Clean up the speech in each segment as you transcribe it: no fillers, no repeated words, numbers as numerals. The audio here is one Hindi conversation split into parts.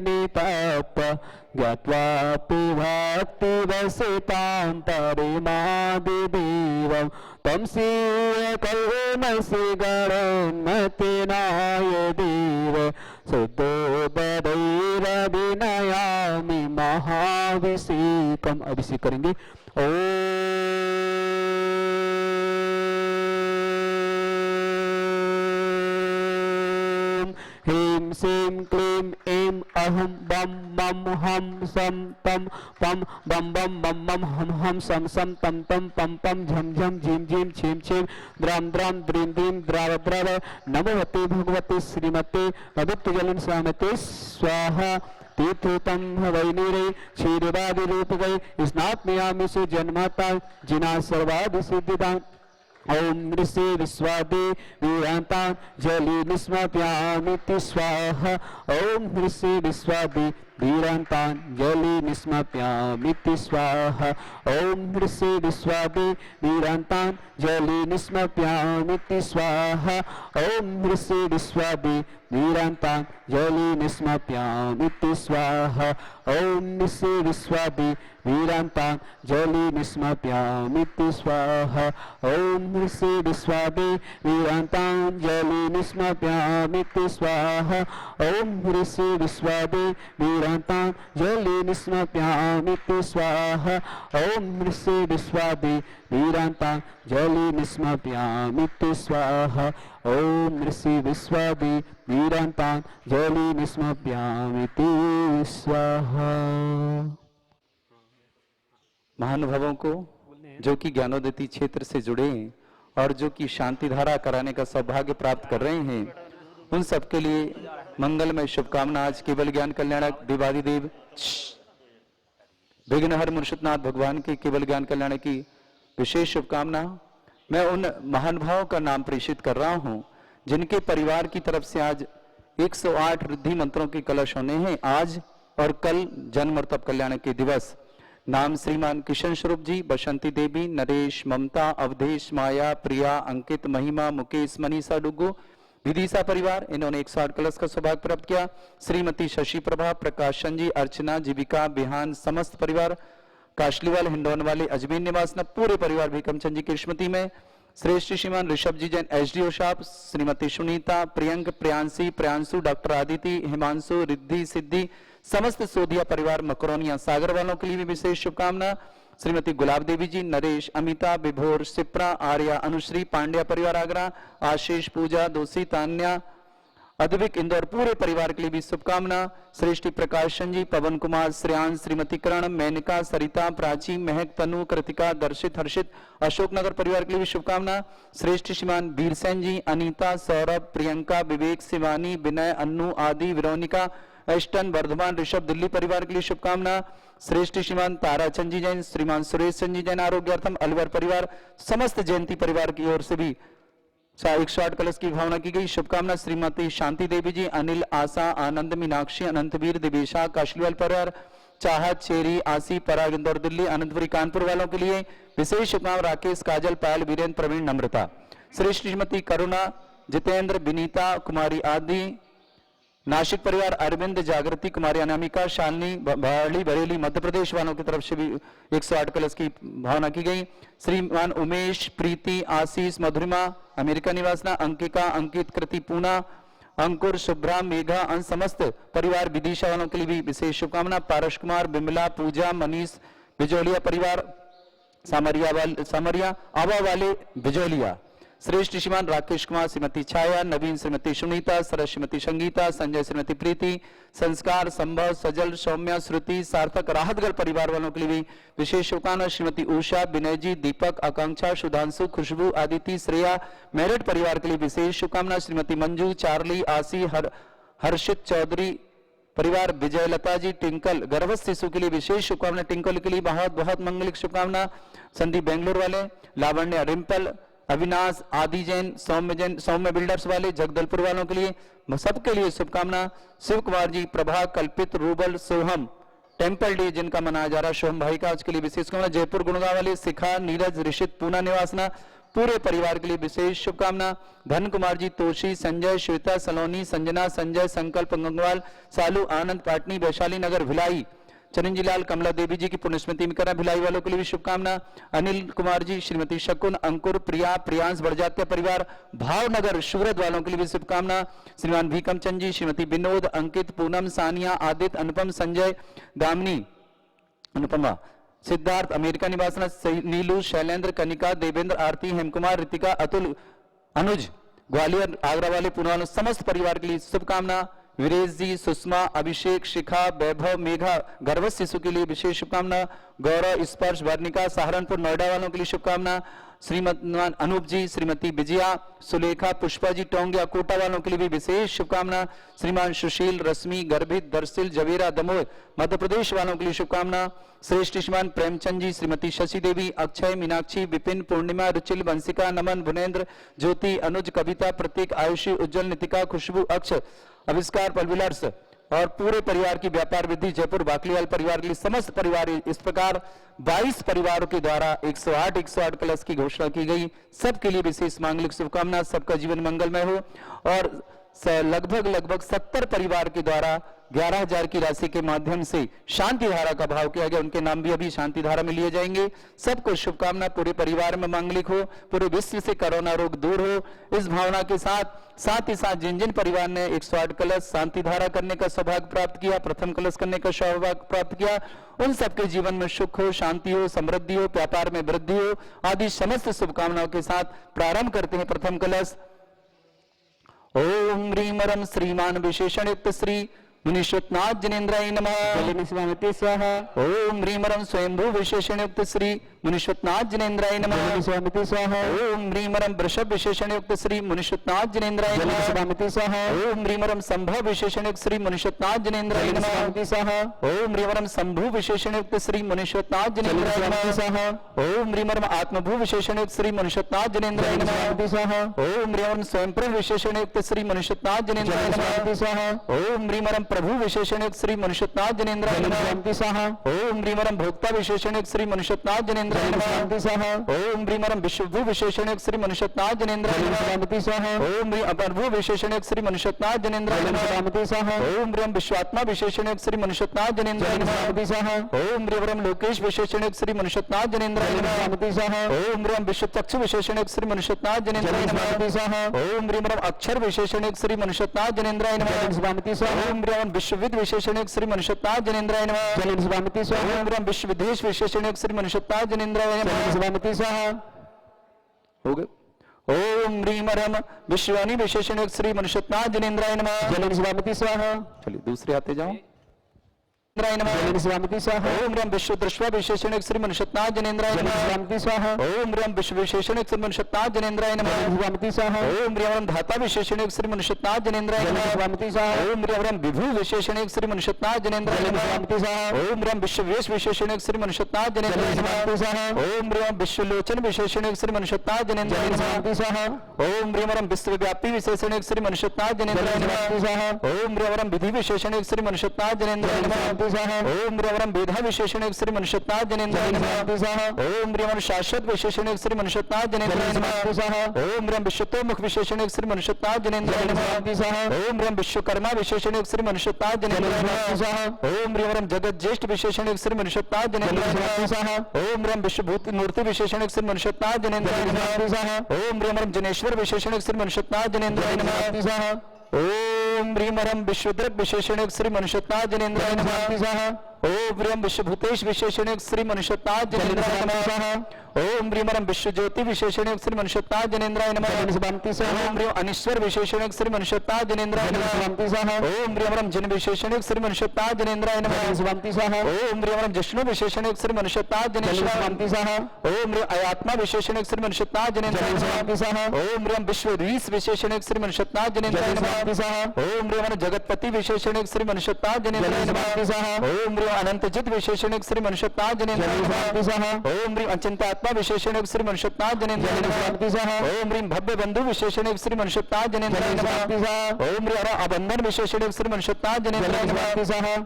निपाप ज्ञात्वापि भक्तिवसितान्तरिमादिदेवं तं स्वीयकर्मसि गणोन्मतिनाय देव शुद्धोदरैरभिनयामि महाभिषेकम। अभिषेक करेंगे। ओम ह्रीं श्रीं क्लीं ऐं अहं बम मम हम सम तम पम बम बम बम मम हम हम सम सम तम तम पम पम झम झम झीम झीम छीम छीम द्राम द्राम द्रीं द्रीं द्राव द्राव नमोते भगवते श्रीमते अदित्यजलन स्वामते स्वाहा। तीर्थोतम वैनीरे क्षीरवादि रूपगै स्नात्मयामि सुजन्मता जिना सर्वादि सिद्धिदान। ओम ऋषि विश्वादि वीरांतान जलि निस्मप्यामिति स्वाहा। ओम ऋषि विश्वादि वीरांतान जलि निस्मप्यामिति स्वाहा। ओम ऋषि विश्वादि वीरांतान जलि निस्मप्यामिति स्वाहा। ओम ऋषि विश्वादि वीरांतान जलि निस्मप्यामिति स्वाहा। ओम ऋषि विश्वादि वीरांतान जलि निस्मप्यामिति स्वाहा। ओम ऋषि विश्वादि वीरांतान जलि निस्मप्यामिति स्वाहा। ओम ऋषि विश्वादि वीरांतान जलि निस्मप्यामिति स्वाहा। ओम ऋषि विश्वादि वीरांतान जलि निस्मप्यामिति स्वाहा। ओम ऋषि विश्वादि वीरांतान जलि निस्मप्यामिति स्वाहा। महानुभावों को जो कि ज्ञानोदयती क्षेत्र से जुड़े हैं और जो कि शांति धारा कराने का सौभाग्य प्राप्त कर रहे हैं, उन सबके लिए मंगलमय शुभकामना। आज केवल ज्ञान कल्याणक देवादिदेव विघ्नहर मुर्शिदनाथ भगवान के केवल ज्ञान कल्याण की विशेष शुभकामना। मैं उन महानुभावों का नाम प्रेषित कर रहा हूं जिनके परिवार की तरफ से आज 108 रिद्धि मंत्रों के कलश होने हैं आज और कल जन्म और तप कल्याण के दिवस। नाम श्रीमान किशन स्वरूप जी, बसंती देवी, नरेश, ममता, अवधेश, माया, प्रिया, अंकित, महिमा, मुकेश, मनीषा डुगु, विदिशा परिवार, इन्होंने 108 कलश का सौभाग्य प्राप्त किया। श्रीमती शशि प्रभा, प्रकाशन जी, अर्चना, जीविका, बिहान, समस्त परिवार, काशलीवाल, हिंडौन वाले, अजमेर निवास न पूरे परिवार भीकमचंद जी की स्मृति में। श्रेष्ठ श्रीमान ऋषभ जी जैन, एसडीओ साहब, श्रीमती सुनीता, प्रियंक, प्रियांशी, प्रियांशु, डॉक्टर आदिति, हिमांशु, रिद्धि, सिद्धि, समस्त सोधिया परिवार, मकरोनिया सागर वालों के लिए भी विशेष शुभकामना। श्रीमती गुलाब देवी जी, नरेश, अमिता, विभोर, सिप्रा, आर्या, अनुश्री, पांड्या परिवार आगरा, आशीष, पूजा, दोषी, तान्या, अद्विक, इंदौर पूरे परिवार के लिए भी शुभकामना। श्रेष्ठी प्रकाशन जी, पवन कुमार, श्रेयांश, श्रीमती करण, मेनका, सरिता, प्राची, महक, तनु, कृतिका, दर्शित, हर्षित, अशोकनगर परिवार के लिए भी शुभकामना। श्रेष्ठ श्रीमान वीरसेन जी, अनीता, सौरभ, प्रियंका, विवेक, शिवानी, विनय, अन्नू, आदि, विरोनिका, अष्टन, वर्धमान, ऋषभ दिल्ली परिवार के लिए शुभकामना। श्रेष्ठ श्रीमान ताराचंद जी जैन, श्रीमान सुरेश चंद जी जैन आरोग्यार्थम अलवर परिवार, समस्त जयंती परिवार की ओर से भी 108 कलश की भावना की गई शुभकामना। श्रीमती शांति देवी जी, अनिल, आशा, आनंद, मीनाक्षी, अनंतवीर, दिवेशा, काशलीवाल परिवार, चाहत, चेरी, आसी, पराग, इंदौर दिल्ली, अनंतपुरी कानपुर वालों के लिए विशेष शुभकामना। राकेश, काजल, पायल, वीरेंद्र, प्रवीण, नम्रता। श्रेष्ठ श्रीमती करुणा, जितेंद्र, विनीता, कुमारी आदि, नासिक परिवार, अरविंद, जागृति, कुमारी अनामिका, शालिनी, बाड़ी, बरेली मध्य प्रदेश वालों की तरफ से भी 108 कलश की भावना की गई। श्रीमान उमेश, प्रीति, आशीष, मधुरिमा, अमेरिका निवासना, अंकिका, अंकित, कृति, पूना, अंकुर, शुभ्रा, मेघा, अन समस्त परिवार विदिशा वालों के लिए भी विशेष शुभकामना। पारस कुमार, बिमला, पूजा, मनीष, बिजोलिया परिवार, सामरिया आवा वाले बिजोलिया। श्रेष्ठ श्रीमान राकेश कुमार, श्रीमती छाया, नवीन, श्रीमती सुनीता, सरस, श्रीमती संगीता, संजय, श्रीमती प्रीति, संस्कार, संभव, सजल, सौम्या, श्रुति, सार्थक, राहतगढ़ परिवार वालों के लिए भी विशेष शुभकामना। श्रीमती उषा, विनय जी, दीपक, आकांक्षा, सुधांशु, खुशबू, आदिति, श्रेया, मेरठ परिवार के लिए विशेष शुभकामना। श्रीमती मंजू, चार्ली, आसी, हर्षित चौधरी परिवार, विजयलता जी, टिंकल, गर्भस्थ शिशु के लिए विशेष शुभकामना। टिंकल के लिए बहुत बहुत मंगलिक शुभकामना। संदीप बेंगलोर वाले, लावण्य, रिंपल, अविनाश, आदि जैन, सौम्य बिल्डर्स वाले, जगदलपुर वालों के लिए सबके लिए शुभकामना। शिव कुमार जी, प्रभा, कल्पित, रूबल, सोहम, टेम्पल डे जिनका मनाया जा रहा है, सोहम भाई का आज के लिए विशेष शुभकामना। जयपुर गुणगांव वाले, शिखा, नीरज, ऋषित, पूना निवासना, पूरे परिवार के लिए विशेष शुभकामना। धन कुमार जी तोशी, संजय, श्वेता, सलोनी, संजना, संजय, संकल्प, गंगवाल, सालू, आनंद, पाटनी, वैशाली नगर, भिलाई, चिरंजी लाल, कमला देवी जी की पुण्यस्मृति में करा, भिलाई वालों के लिए भी शुभकामना। अनिल कुमार जी, श्रीमती शकुन, अंकुर, प्रिया, प्रियांश, बड़जात्या परिवार, भावनगर, सूरत वालों के लिए भी शुभकामना। श्रीमान भीकम चंद जी, श्रीमती विनोद, अंकित, पूनम, सानिया, आदित्य, अनुपम, संजय, दामिनी, अनुपमा, सिद्धार्थ, अमेरिका निवासना, नीलू, शैलेंद्र, कनिका, देवेंद्र, आरती, हेमकुमार, रितिका, अतुल, अनुज, ग्वालियर, आगरा वाले, पुणे वालों समस्त परिवार के लिए शुभकामना। वीरेश जी, सुषमा, अभिषेक, शिखा, वैभव, मेघा, गर्भस्थ शिशु के लिए विशेष शुभकामना। गौरव, स्पर्श, वर्णिका, सहारनपुर, नोएडा वालों के लिए शुभकामना। श्रीमान अनूप जी, श्रीमती विजया, सुलेखा, पुष्पा जी, टोंगिया, कोटा वालों के लिए भी विशेष शुभकामना। श्रीमान सुशील, रश्मि, गर्भित, दर्शिल, जवेरा, दमोह, मध्य प्रदेश वालों के लिए शुभकामना। श्रेष्ठ श्रीमान प्रेमचंद जी, श्रीमती शशि देवी, अक्षय, मीनाक्षी, विपिन, पूर्णिमा, रुचिल, वंशिका, नमन, भुनेन्द्र, ज्योति, अनुज, कविता, प्रतीक, आयुषी, उज्जवल, नितिका, खुशबू, अक्ष, आविष्कार, पलविलर्स और पूरे परिवार की व्यापार वृद्धि, जयपुर बाकलीवाल परिवार के लिए समस्त परिवार, इस प्रकार 22 परिवारों के द्वारा 108 प्लस की घोषणा की गई। सबके लिए विशेष मांगलिक शुभकामना, सबका जीवन मंगलमय हो। और लगभग 70 परिवार के द्वारा 11,000 की राशि के माध्यम से शांति धारा का भाव किया गया, उनके नाम भी अभी शांति धारा में लिए जाएंगे। सबको शुभकामना, पूरे परिवार में मांगलिक हो, पूरे विश्व से कोरोना रोग दूर हो। इस भावना के साथ ही साथ जिन जिन परिवार ने 108 कलश शांति धारा करने का सौभाग्य प्राप्त किया, प्रथम कलश करने का सौभाग्य प्राप्त किया, उन सबके जीवन में सुख हो, शांति हो, समृद्धि हो, व्यापार में वृद्धि हो आदि समस्त शुभकामनाओं के साथ प्रारंभ करते हैं प्रथम कलश। ओम ह्रीं रं श्रीमान विशेषण युक्त श्री मुनीश्वतनाथ जिनेन्द्राय नमः। स्वाहा। ओम ह्रीं रं स्वयंभू विशेषण युक्त श्री मुनीश्वतनाथ जिनेन्द्राय नमः। स्वाहा। ओम ह्रीं रं वृषभ विशेषण युक्त श्री मुनीश्वतनाथ जिनेन्द्राय नमः। स्वाहा। ओम ह्रीं रं संभव विशेषण युक्त श्री मुनीश्वतनाथ जिनेन्द्राय नमः। स्वाहा। ओम ह्रीं रं संभू विशेषण युक्त श्री मुनीश्वतनाथ जिनेन्द्राय नमः। स्वाहा। ओम ह्रीं रं आत्मभू विशेषण युक्त श्री मुनीश्वतनाथ जिनेन्द्राय नमः। स्वाहा। ओम ह्रीं रं स्वयंप्रभ विशेषण युक्त श्री मुनीश्वतनाथ जिनेन्द्राय नमः। स्वाहा। ओम ह्रीं रं प्रभु विशेषण युक्त श्री मुनीश्वतनाथ जिनेन्द्राय नमः। स्वाहा। ओम ह्रीं रं भोक्ता विशेषण युक्त श्री मुनीश्वतनाथ जिनेन्द्राय नमः। स्वाहा। ओम ह्रीं रं विश्वभू विशेषण युक्त श्री मुनीश्वतनाथ जिनेन्द्राय नमः। स्वाहा। ओम ह्रीं अपर्भू विशेषण युक्त श्री मुनीश्वतनाथ जिनेन्द्राय नमः। स्वाहा। ओम ह्रीं विश्वात्मा विशेषण युक्त श्री मुनीश्वतनाथ जिनेन्द्राय नमः। स्वाहा। ओम ह्रीं रं लोकेश विशेषण युक्त श्री मुनीश्वतनाथ जिनेन्द्राय नमः। स्वाहा। ओम ह्रीं विश्वचक्षु विशेषण युक्त श्री मुनीश्वतनाथ जिनेन्द्राय नमः। स्वाहा। ओम ह्रीं रं अक्षर विशेषण युक्त श्री मुनीश्वतनाथ जिनेन्द्राय नमः। ओम ह्रीं विश्वविद विशेषण युक्त श्री मुनीश्वतनाथ जिनेन्द्राय नमः। ओम ह्रीं विश्वविदेश विशेषण युक्त श्री मुनीश्वतनाथ जिनेन्द्राय नमः। स्वाहा। हो गए। ओम ह्रीं रं विश्ववाणी विशेषण युक्त श्री मुनीश्वतनाथ जिनेन्द्राय नमः। स्वाहा। चलिए दूसरे आते जाओ। ओम ह्रीं विश्व दृष्टवा विशेषण युक्त श्री मुनीश्वतनाथ जिनेन्द्राय नमः। स्वाहा। ओम ह्रीं विश्व विशेषण युक्त श्री मुनीश्वतनाथ जिनेन्द्राय नमः। स्वाहा। ओम ह्रीं रं धाता विशेषण युक्त श्री मुनीश्वतनाथ जिनेन्द्राय नमः। स्वाहा। ओम ह्रीं रं विभु विशेषण युक्त श्री मुनीश्वतनाथ जिनेन्द्राय नमः। स्वाहा। ओम ह्रीं विश्ववेश विशेषण युक्त श्री मुनीश्वतनाथ जिनेन्द्राय नमः। स्वाहा। ओम ह्रीं विश्वलोचन विशेषण युक्त श्री मुनीश्वतनाथ जिनेन्द्राय नमः। स्वाहा। ओम ह्रीं रं विश्वव्यापी विशेषण युक्त श्री मुनीश्वतनाथ जिनेन्द्राय नमः। स्वाहा। ओम ह्रीं रं विधि विशेषण युक्त श्री मुनीश्वतनाथ जिनेन्द्राय नमः। ओम ह्रीं रं वेदा विशेषण युक्त श्री मुनीश्वतनाथ जिनेन्द्राय नमः। ओम ह्रीं रं शाश्वत विशेषण युक्त श्री मुनीश्वतनाथ जिनेन्द्राय नमः। ओम ह्रीं विश्वतोमुख विशेषण युक्त श्री मुनीश्वतनाथ जिनेन्द्राय नमः। ओम ह्रीं विश्वकर्मा विशेषण युक्त श्री मुनीश्वतनाथ जिनेन्द्राय नमः। ओम ह्रीं रं जगत ज्येष्ठ विशेषण युक्त श्री मुनीश्वतनाथ जिनेन्द्राय नमः। ओम ह्रीं विश्वभूत मूर्ति विशेषण युक्त श्री मुनीश्वतनाथ जिनेन्द्राय नमः। ओम ह्रीं रं जनेश्वर विशेषण युक्त श्री मुनीश्वतनाथ जिनेन्द्राय नमः। ओम ह्रीं रं विश्वद्रक विशेषण युक्त श्री मुनीश्वतनाथ जिनेन्द्राय नमः। ओम ह्रीं विश्वभूतेश विशेषण युक्त श्री मुनीश्वतनाथ जिनेन्द्राय नमः। ओम ह्रीं रं विश्वज्योति विशेषण युक्त श्री मुनीश्वतनाथ जिनेन्द्राय नमः। ओम ह्रीं अनीश्वर विशेषण युक्त श्री मुनीश्वतनाथ जिनेन्द्राय नमः। ओम ह्रीं रं जिन विशेषण युक्त श्री मुनीश्वतनाथ जिनेन्द्राय नमः। ओम ह्रीं रं जिष्णु विशेषण युक्त श्री मुनीश्वतनाथ जिनेन्द्राय नमः। ओम ह्रीं अयात्मा विशेषण युक्त श्री मुनीश्वतनाथ जिनेन्द्राय नमः। ओम ह्रीं विश्वरीश विशेषण युक्त श्री मुनीश्वतनाथ जिनेन्द्राय नमः। ओम ह्रीं मन जगतपति विशेषण श्री मनुष्यता जनेन्द्राय नमः। ओम ह्रीं अनंतजित विशेषण श्री मनुष्यता जनेन्द्राय नमः। ओम ह्रीं अचिंतात्मा विशेषण श्री मनुष्यता जनेन्द्राय नमः। ओम ह्रीं भव्य बंधु विशेषण श्री मनुष्यता जनेन्द्राय नमः। ओम ह्रीं अबंधन विशेषण श्री मनुष्यता जनेन्द्राय नमः।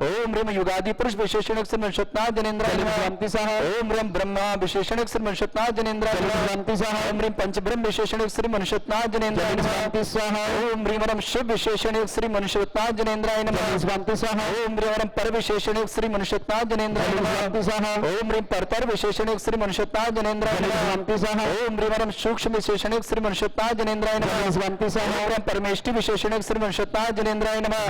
ओम ह्रीं युगादि पुरुष विशेषण श्री मनुष्यता जनेन्द्राय नमः। ओम ह्रीं ब्रह्मा विशेषण श्री मनुष्यता जनेन्द्राय नमः। ओम ह्रीं पंचब्रह्म विशेषण श्री मनुष्यता जनेन्द्राय नमः। ओम ह्रीं वरम शिव विशेषण श्री मनुष्यता जनेन्द्राय नमः। ओम ह्रीं वरम पर विशेषण श्री मनुष्यता जनेन्द्राय नमः। ओम ह्रीं परतर विशेषण श्री मनुष्यता जनेन्द्राय नमः। ओम ह्रीं वरम सूक्ष्म विशेषण श्री मनुष्यता जनेन्द्राय नमः। ओम ह्रीं परमेष्टि विशेषण श्री मनुष्यता जनेन्द्राय नमः।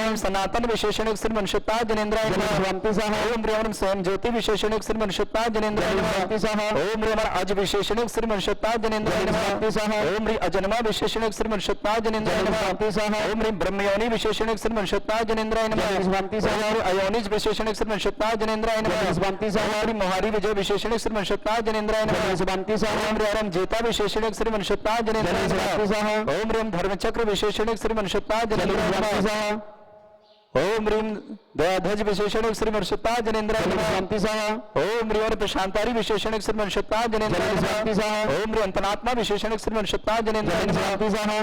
ओम सनातन विशेषण श्री मनुष्यता जनेन्द्राय नमः। ओम ह्रीं वरम स्वयं ज्योति विशेषण श्री मनुष्यता जनेन्द्राय नमः। ओम ह्रीं वरम अज विशेषण श्री मनुष्यता जनेन्द्राय नमः। ओम ह्रीं अजन्मा विशेषण श्री मनुष्यता जनेन्द्राय नमः। ओम ह्रीं ब्रह्मयोनि विशेषण श्री मनुष्यता जनेन्द्राय नमः। ओम ह्रीं अयोनिज विशेषण श्री मनुष्यता जनेन्द्राय नमः। ओम ह्रीं मोहारी विजय विशेषण श्री मनुष्यता जनेन्द्राय नमः। ओम ह्रीं अरम जेता विशेषण श्री मनुष्यता जनेन्द्राय नमः। ओम ह्रीं धर्मचक्र विशेषण श्री मनुष्यता जनेन्द्राय नमः। ओम ह्रीं दयाध्वज विशेषण श्री मनुष्यता जनेन्द्राय नमः। ओम ह्रीं प्रशांतारी विशेषण श्री मनुष्यता जनेन्द्राय नमः। ओम ह्रीं अंतरात्मा विशेषण श्री मनुष्यता जनेन्द्राय नमः।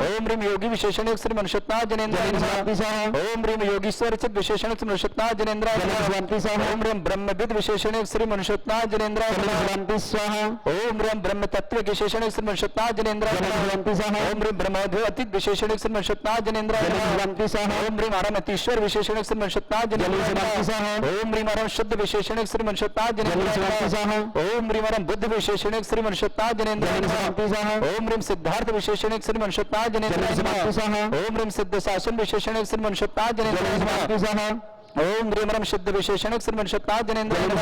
ओम ह्रीं योगी विशेषण श्री मनुष्यता जनेन्द्राय नमः। ओम ह्रीं योगीश्वर चित विशेषण श्री मनुष्यता जनेन्द्राय नमः। ओम ह्रीं ब्रह्मविद विशेषण श्री मनुष्यता जनेन्द्राय नमः। ओम ह्रीं ब्रह्म तत्व विशेषण श्री मनुष्यता जनेन्द्राय नमः। ओम ह्रीं ब्रह्मोदय अतीत विशेषण श्री मनुष्यता जनेन्द्राय नमः। ओम ह्रीं आरमतीश्वर विशेषण श्री मनुष्यता जनेन्द्राय नमः। ओम ह्रीं वरम शुद्ध विशेषण श्री मनुष्यता जनेन्द्राय नमः। ओम ह्रीं वरम बुद्ध विशेषण श्री मनुष्यता जनेन्द्राय नमः। ओम ह्रीं सिद्धार्थ विशेषण श्री मनुष्यता जनेन्द्राय नमः। ओम ह्रीं सिद्ध शासन विशेषण श्री मनुष्यता जनेन्द्राय नमः। ओम ह्रीं वरम सिद्ध विशेषण श्री मनुष्यता जनेन्द्राय नमः।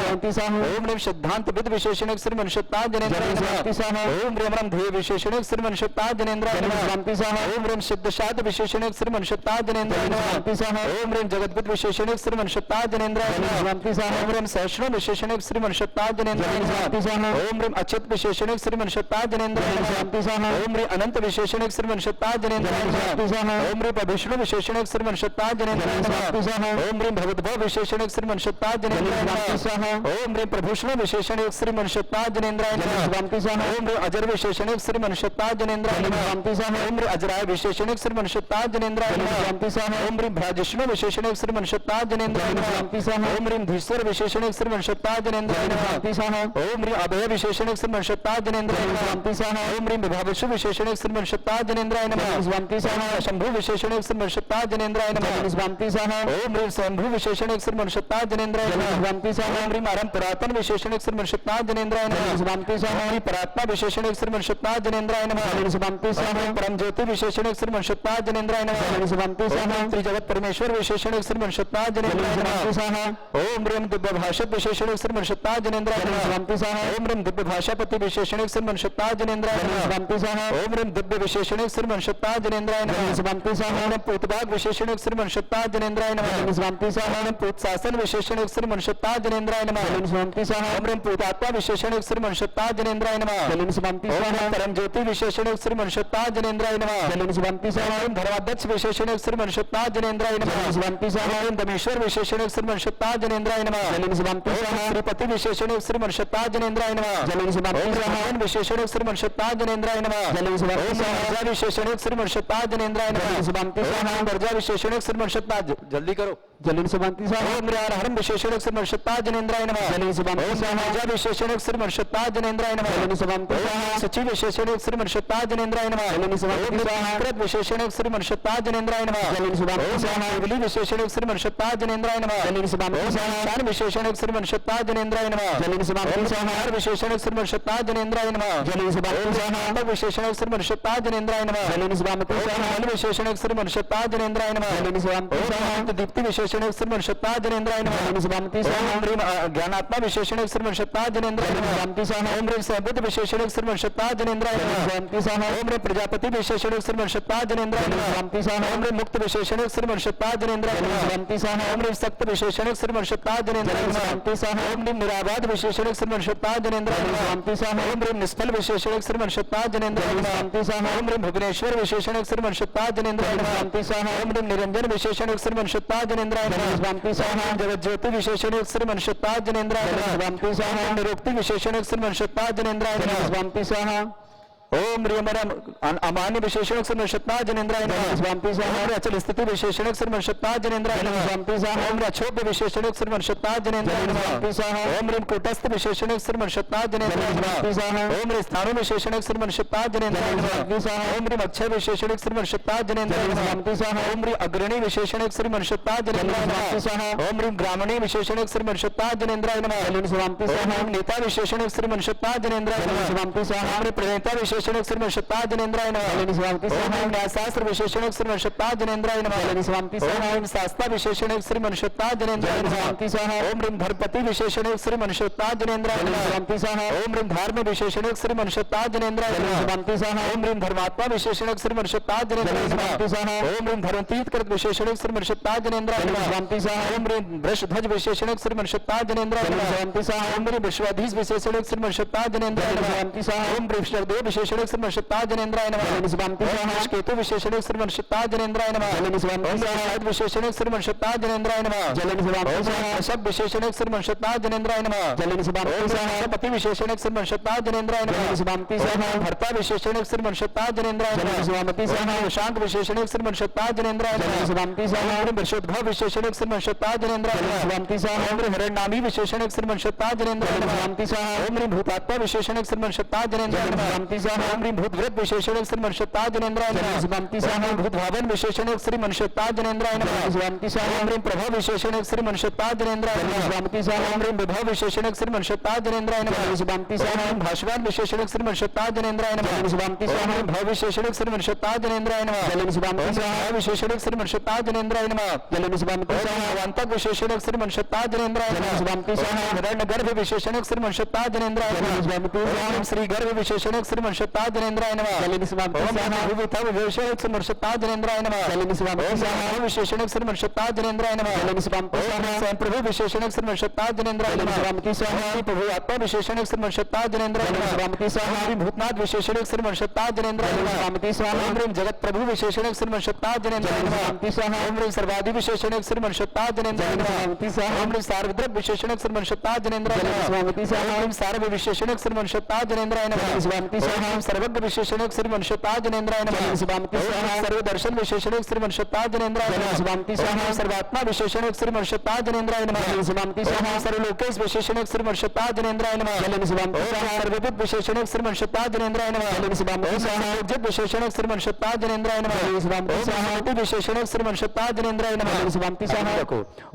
ओम ह्रीं सिद्धांत विद विशेषण श्री मनुष्यता जनेन्द्राय नमः। ओम ह्रीं वरम ध्येय विशेषण श्री मनुष्यता जनेन्द्राय नमः। ओम ह्रीं सिद्ध शाद विशेषण श्री मनुष्यता जनेन्द्राय नमः। ओम ह्रीं जगद्विद विशेषण श्री मनुष्यता जनेन्द्राय नमः। ओम ह्रीं सहस्रो विशेषण श्री मनुष्यता जनेन्द्राय नमः। ओम ह्रीं अच्युत विशेषण श्री मनुष्यता जनेन्द्राय नमः। ओम ह्रीं अनंत विशेषण श्री मनुष्यता जनेन्द्राय नमः। ओम ह्रीं विष्णु विशेषण श्री मनुष्यता जनेन्द्राय नमः। ओम ह्रीं भगवद्भव विशेषण श्री मनुष्यता जनेन्द्राय नमः। ओम ह्रीं प्रभूषण विशेषण श्री मनुष्यता जनेन्द्राय नमः। ओम ह्रीं अजर विशेषण श्री मनुष्यता जनेन्द्राय नमः। ओम ह्रीं अजराय विशेषण श्री मनुष्यता जनेन्द्राय नमः। ओम ह्रीं भ्राजिष्णु विशेषण श्री मनुष्यता जनेन्द्राय नमः। ओम ह्रीं धीश्वर विशेषण श्री मनुष्यता जनेन्द्राय नमः। ओम ह्रीं अभय विशेषण श्री मनुष्यता जनेन्द्राय नमः। ओम ह्रीं विभाविषु विशेषण श्री मनुष्यता जनेन्द्राय नमः। शंभु विशेषण श्री मनुष्यता जनेन्द्राय नमः। ओम ह्रीं स्वयंभू विशेषण श्री मनुष्यता जनेन्द्राय नमः। ओम ह्रीं आरम पुरातन विशेषण श्री मनुष्यता जनेन्द्राय नमः। ओम ह्रीं परात्मा विशेषण श्री मनुष्यता जनेन्द्राय नमः। ओम परम ज्योति विशेषण श्री मनुष्यता जनेन्द्राय नमः। ओम त्रिजगत परमेश्वर विशेषण श्री मनुष्यता जनेन्द्राय नमः। ओम ह्रीं दिव्य भाषित विशेषण श्री मनुष्यता जनेन्द्राय नमः। ओम ह्रीं दिव्य भाषापति विशेषण श्री मनुष्यता जनेन्द्राय नमः। ओम ह्रीं दिव्य विशेषण श्री मनुष्यता जनेन्द्राय नमः। ओम ह्रीं पूतभाग विशेषण श्री मनुष्यता जनेन्द्राय नमः। ओम ह्रीं पूतशासन विशेषण श्री मनुष्यता जनेन्द्राय नमः। ओम ह्रीं पूतात्मा विशेषण श्री मनुष्यता जनेन्द्राय नमः। ओम ह्रीं परम ज्योति विशेषण श्री मनुष्यता जनेन्द्राय नमः। ओम ह्रीं धर्माध्यक्ष विशेषण श्री मनुष्यता जनेन्द्राय नमः। ओम ह्रीं दमेश्वर विशेषण श्री मनुष्यता जनेन्द्राय नमः। ओम ह्रीं श्रीपति विशेषण श्री मनुष्यता जनेन्द्राय नमः। ओम ह्रीं हनुमान विशेषण श्री मनुष्यता जनेन्द्राय नमः। ओम ह्रीं राजा विशेषण श्री मनुष्यता जनेन्द्राय नमः। ओम ह्रीं वर्जा विशेषण श्री मनुष्यता जल्दी करो जलन से बांती साहब। ओम ह्रीं हरम विशेषण श्री मनुष्यता जनेन्द्राय नमः। जलन से बांती ओम ह्रीं राजा विशेषण श्री मनुष्यता जनेन्द्राय नमः। जलन से बांती ओम साहब। ह्रीं सचिव विशेषण श्री मनुष्यता जनेन्द्राय नमः। जलन से बांती ओम ह्रीं साहब। कृत विशेषण श्री मनुष्यता जनेन्द्राय नमः। जलन से बांती ओम ह्रीं साहब। केवली विशेषण श्री मनुष्यता जनेन्द्राय नमः। जलन से बांती ओम ह्रीं साहब। शान विशेषण श्री मनुष्यता जनेन्द्राय नमः। जलन से बांती ओम ह्रीं साहब। हार विशेषण श्री मनुष्यता जनेन्द्राय नमः। जलन से बांती ओम ह्रीं साहब। तांडव विशेषण श्री मनुष्यता जनेन्द्राय नमः। जलन से बांती ओम ह्रीं साहब। मन विशेषण श्री मनुष्यता जनेन्द्राय नमः। जलन से बांती ओम साहब। ह्रीं दीप्ति विशेषण विशेषण श्रीमन्षत्ता जनेन्द्राय नमः जलन स्वामिति स्वाहा ओम ह्रीम ज्ञानात्मा विशेषण श्रीमन्षत्ता जनेन्द्राय जलन नमः स्वामिति स्वाहा ओम ह्रीम सहबुद्ध विशेषण श्रीमन्षत्ता जनेन्द्राय जलन नमः स्वामिति स्वाहा ओम ह्रीम प्रजापति विशेषण श्रीमन्षत्ता जनेन्द्राय जलन नमः स्वामिति स्वाहा ओम ह्रीम मुक्त विशेषण श्रीमन्षत्ता जनेन्द्राय जलन नमः स्वामिति स्वाहा ओम ह्रीम सक्त विशेषण श्रीमन्षत्ता जनेन्द्राय जलन नमः स्वामिति स्वाहा ओम ह्रीम निराबाध विशेषण श्रीमन्षत्ता जनेन्द्राय जलन नमः स्वामिति स्वाहा ओम ह्रीम निष्फल विशेषण श्रीमन्षत्ता जनेन्द्राय जलन नमः स्वामिति स्वाहा ओम ह्रीम भुवनेश्वर विशेषण श्रीमन्षत्ता जनेन्द्राय जलन नमः स्वामिति स्वाहा ओम ह्रीम निरंजन विशेषण श्रीमन्षत्ता जनेन्द्राय जलन नमः स्वामिति स्वाहा ओम जगत ज्योति विशेषण श्रीमन्षत्ता जनेन्द्राय जलन नमः स्वामिति स्वाहा ओम निरुक्ति विशेषण श्रीमन्षत्ता जनेन्द्राय जलन नमः स्वामिति स्वाहा ओम ह्रीमरम अमान्य विशेषण श्रीमन्षत्ता जनेन्द्राय जलन नमः स्वामिति स्वाहा ओम अचल स्थिति विशेषण श्रीमन्षत्ता जनेन्द्राय जलन नमः स्वामिति स्वाहा ओम अक्षोभ्य विशेषण श्रीमन्षत्ता जनेन्द्राय जलन नमः स्वामिति स्वाहा ओम ह्रीम कूटस्थ विशेषण श्रीमन्षत्ता जनेन्द्राय जलन स्वामिति नमः स्वाहा ओम ह्रीम स्थाणु विशेषण श्रीमन्षत्ता जनेन्द्राय जलन नमः स्वामिति स्वाहा ओम ह्रीम अक्षय विशेषण श्रीमन्षत्ता जनेन्द्राय जलन नमः स्वामिति स्वाहा ओम ह्रीम अग्रणी विशेषण श्रीमन्षत्ता जनेन्द्राय जलन स्वामिति स्वाहा नमः ओम ह्रीम ग्रामणी विशेषण श्रीमन्षत्ता जनेन्द्राय नमः जलन स्वामिति ओम स्वाहा ह्रीम नेता विशेषण श्रीमन्षत्ता जनेन्द्राय जलन नमः स्वामिति स्वाहा ओम ह्रीम प्रणेता विशेषण श्रीमन्षत्ता जनेन्द्राय नमः जलन स्वामिति ओम स्वाहा ह्रीम न्यायशास्त्र विशेषण श्रीमन्षत्ता जनेन्द्राय नमः जलन स्वामिति ओम स्वाहा ह्रीम शास्ता विशेषण श्रीमन्षत्ता जनेन्द्राय जलन नमः स्वामिति स्वाहा ओम ह्रीम धर्मपति विशेषण श्रीमन्षत्ता जनेन्द्राय जलन नमः स्वामिति स्वाहा ओम ह्रीम धर्म विशेषण श्रीमन्षत्ता जनेन्द्राय जलन नमः स्वामिति स्वाहा ओम ह्रीम धर्मात्मा विशेषण श्रीमन्षत्ता जनेन्द्राय जलन स्वामिति नमः स्वाहा ओम ह्रीम धर्मतीत कृत विशेषण श्रीमन्षत्ता जनेन्द्राय जलन नमः स्वामिति स्वाहा ओम ह्रीम वृषध्वज विशेषण श्रीमन्षत्ता जनेन्द्राय जलन नमः स्वामिति स्वाहा ओम ह्रीम विश्वाधीश विशेषण श्रीमन्षत्ता जनेन्द्राय जलन नमः स्वामिति स्वाहा ओम ह्रीम श्रवदेव विशेषण श्रीमन्षत्ता जनेन्द्राय नमः जलन स्वामिति ओम स्वाहा केतु विशेषण श्रीमन्षत्ता जनेन्द्राय नमः जलन स्वामिति ओम स्वाहा राज विशेषण श्रीमन्षत्ता जनेन्द्राय नमः जलन स्वामिति ओम स्वाहा अशब विशेषण श्रीमन्षत्ता जनेन्द्राय नमः जलन स्वामिति ओम स्वाहा पति विशेषण श्रीमन्षत्ता जनेन्द्राय जलन नमः स्वामिति ओम स्वाहा भर्ता विशेषण श्रीमन्षत्ता जनेन्द्राय जलन नमः स्वामिति स्वाहा ओम शांत विशेषण श्रीमन्षत्ता जनेन्द्राय जलन नमः स्वामिति स्वाहा ओम वृषोद्भव विशेषण श्रीमन्षत्ता जनेन्द्राय जलन नमः स्वामिति स्वाहा ओम हिरण्यनामी विशेषण श्रीमन्षत्ता जनेन्द्राय जलन नमः स्वामिति स्वाहा ओम भूतात्मा विशेषण श्रीमन्षत्ता जनेन्द्राय जलन नमः स्वामिति स्वाहा ओम भूतव्रत विशेषण श्रीमन्षत्ता जनेन्द्राय जलन नमः स्वामिति स्वाहा ओम भूतभावन विशेषण श्रीमन्षत्ता जनेन्द्राय जलन नमः स्वामिति स्वाहा ओम प्रभव विशेषण श्रीमन्षत्ता जनेन्द्राय जलन नमः स्वामिति स्वाहा ओम विभव विशेषण श्रीमन्षत्ता जनेन्द्राय नमः जलन स्वामिति स्वाहा ओम भाषवान विशेषण श्रीमन्षत्ता जनेन्द्राय नमः जलन स्वामिति स्वाहा ओम भव विशेषण श्रीमन्षत्ता जनेन्द्राय नमः जलन स्वामिति ओम स्वाहा भाव विशेषण श्रीमन्षत्ता जनेन्द्राय नमः जलन स्वामिति ओम स्वाहा भगवंतक विशेषण श्रीमन्षत्ता जनेन्द्राय जलन नमः स्वामिति स्वाहा हिरण्यगर्भ विशेषण श्रीमन्षत्ता जनेन्द्राय जलन नमः स्वामिति स्वाहा ओम श्रीगर्भ विशेषण श्रीमन्षत्ता जनेन्द्राय नमः जलन स्वामिति ओम स्वाहा भूवितव विशेषण श्रीमन्षत्ता जनेन्द्राय नमः जलन स्वामिति ओम स्वाहा भव विशेषण श्रीमन्षत्ता जनेन्द्राय नमः जलन स्वामिति स्वाहा स्वयं प्रभु विशेषण श्रीमन्षत्ता जनेन्द्राय जलन नमः स्वामिति स्वाहा प्रभु आत्मा विशेषण श्रीमन्षत्ता जनेन्द्राय जलन नमः स्वामिति स्वाहा ओम भूतनाथ विशेषण श्रीमन्षत्ता जनेन्द्राय जलन नमः स्वामिति स्वाहा ओम ह्रीम जगत प्रभु विशेषण श्रीमन्षत्ता जनेन्द्राय जलन नमः स्वामिति स्वाहा ओम ह्रीम सर्वादि विशेषण श्रीमन्षत्ता जनेन्द्राय जलन नमः स्वामिति स्वाहा ओम ह्रीम सार्वद्रक विशेषण श्रीमन्षत्ता जनेन्द्राय जलन नमः स्वामिति स्वाहा ओम ह्रीम सार्व विशेषण श्रीमन्षत्ता जनेन्द्राय नमः जलन स्वामिति स्वाहा ओम सर्वज्ञ विशेषण श्रीमन्षत्ता जनेन्द्राय नमः जलन स्वामिति स्वाहा ओम सर्वदर्शन विशेषण श्रीमन्षत्ता जनेन्द्राय जलन नमः स्वामिति स्वाहा ओम सर्वात्मा विशेषण श्रीमन्षत्ता जनेन्द्राय नमः जलन स्वामिति ओम स्वाहा सर्वलोकेश विशेषण श्रीमन्षत्ता जनेन्द्राय नमः जलन स्वामिति ओम स्वाहा सर्वविद विशेषण श्रीमन्षत्ता जनेन्द्राय नमः जलन स्वामिति ओम स्वाहा सर्वज्ञ विशेषण श्रीमन्षत्ता जनेन्द्राय नमः जलन स्वामिति ओम स्वाहा शांति विशेषण श्रीमन्षत्ता जनेन्द्राय नमः जलन स्वामिति स्वाहा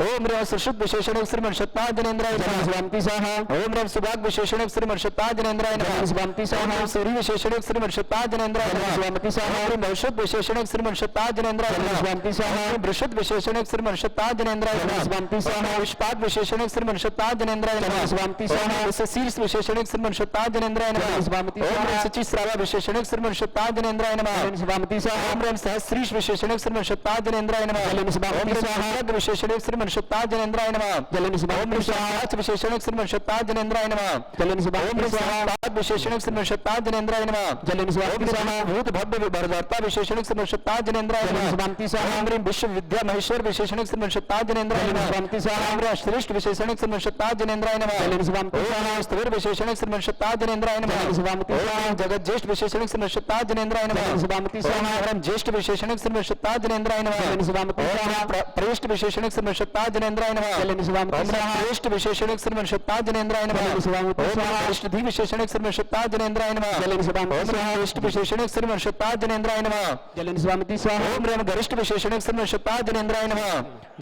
ओम ह्रीम सुश्रुत विशेषण श्रीमन्षत्ता जनेन्द्राय जलन नमः स्वामिति स्वाहा ओम ह्रीम सुभाग विशेषण श्रीमन्षत्ता जनेन्द्राय नमः जलन स्वामिति स्वाहा ओम सूर्य विशेषण श्रीमन्षत्ता जनेन्द्राय जलन नमः स्वामिति स्वाहा ओम भविष्यत विशेषण श्रीमन्षत्ता जनेन्द्राय जलन नमः स्वामिति स्वाहा ओम वृषद विशेषण श्रीमन्षत्ता जनेन्द्राय जलन नमः स्वामिति स्वाहा ओम विष्पाद विशेषण श्रीमन्षत्ता जनेन्द्राय जलन नमः स्वामिति स्वाहा ओम शीर्ष विशेषण श्रीमन्षत्ता जनेन्द्राय नमः जलन स्वामिति ओम स्वाहा सचिश्रावा विशेषण श्रीमन्षत्ता जनेन्द्राय नमः जलन स्वामिति स्वाहा ओम ह्रीम सहस्रीश विशेषण श्रीमन्षत्ता जनेन्द्राय नमः जलन स्वामिति ओम ह्रीम स्वाहा सहस्रग विशेषण श्रीमन्षत्ता जनेन्द्राय नमः जलन ओम स्वामिति ह्रीम स्वाहा शाच विशेषण श्रीमन्षत्ता जनेन्द्राय नमः जलन ओम स्वामिति ह्रीम स्वाहा सहस्राद विशेषण श्रीमन्षत्ता जनेन्द्राय नमः जलन ओम स्वामिति ह्रीम स्वाहा भूत भव्य भरदाता विशेषण श्रीमन्षत्ता जनेन्द्राय जलन नमः स्वामिति स्वाहा ओम ह्रीम विश्व विद्या महेश्वर विशेषण श्रीमन्षत्ता जनेन्द्राय जलन नमः स्वामिति स्वाहा ओम ह्रीम श्रेष्ठ विशेषण श्रीमन्षत्ता जनेन्द्राय नमः जलन स्वामिति ओम स्वाहा ह्रीम स्थिर विशेषण श्रीमन्षत्ता जनेन्द्राय नमः जलन स्वामिति ओम स्वाहा ह्रीम जगत ज्येष्ठ विशेषण श्रीमन्षत्ता जनेन्द्राय नमः जलन स्वामिति स्वाहा ओम ह्रीम ज्येष्ठ विशेषण श्रीमन्षत्ता जनेन्द्राय नमः जलन स्वामिति ओम स्वाहा ह्रीम प्रेष्ठ विशेषण श्रीमन्षत्ता जनेन्द्राय नमः जलन स्वामिति ओम ह्रीम स्वाहा श्रेष्ठ विशेषण श्रीमन्षत्ता जनेन्द्राय नमः जलन स्वामिति ओम स्वाहा ह्रीम विष्णुधि विशेषण श्रीमन्षत्ता जनेन्द्राय नमः जलन शुभांति ओम स्वाहा वरिष्ठ विशेषण श्रीमन्षत्ता जनेन्द्राय नमः जलन स्वामिति स्वाहा ओम रेम गरिष्ठ विशेषण श्रीमन्षत्ता जनेन्द्राय नमः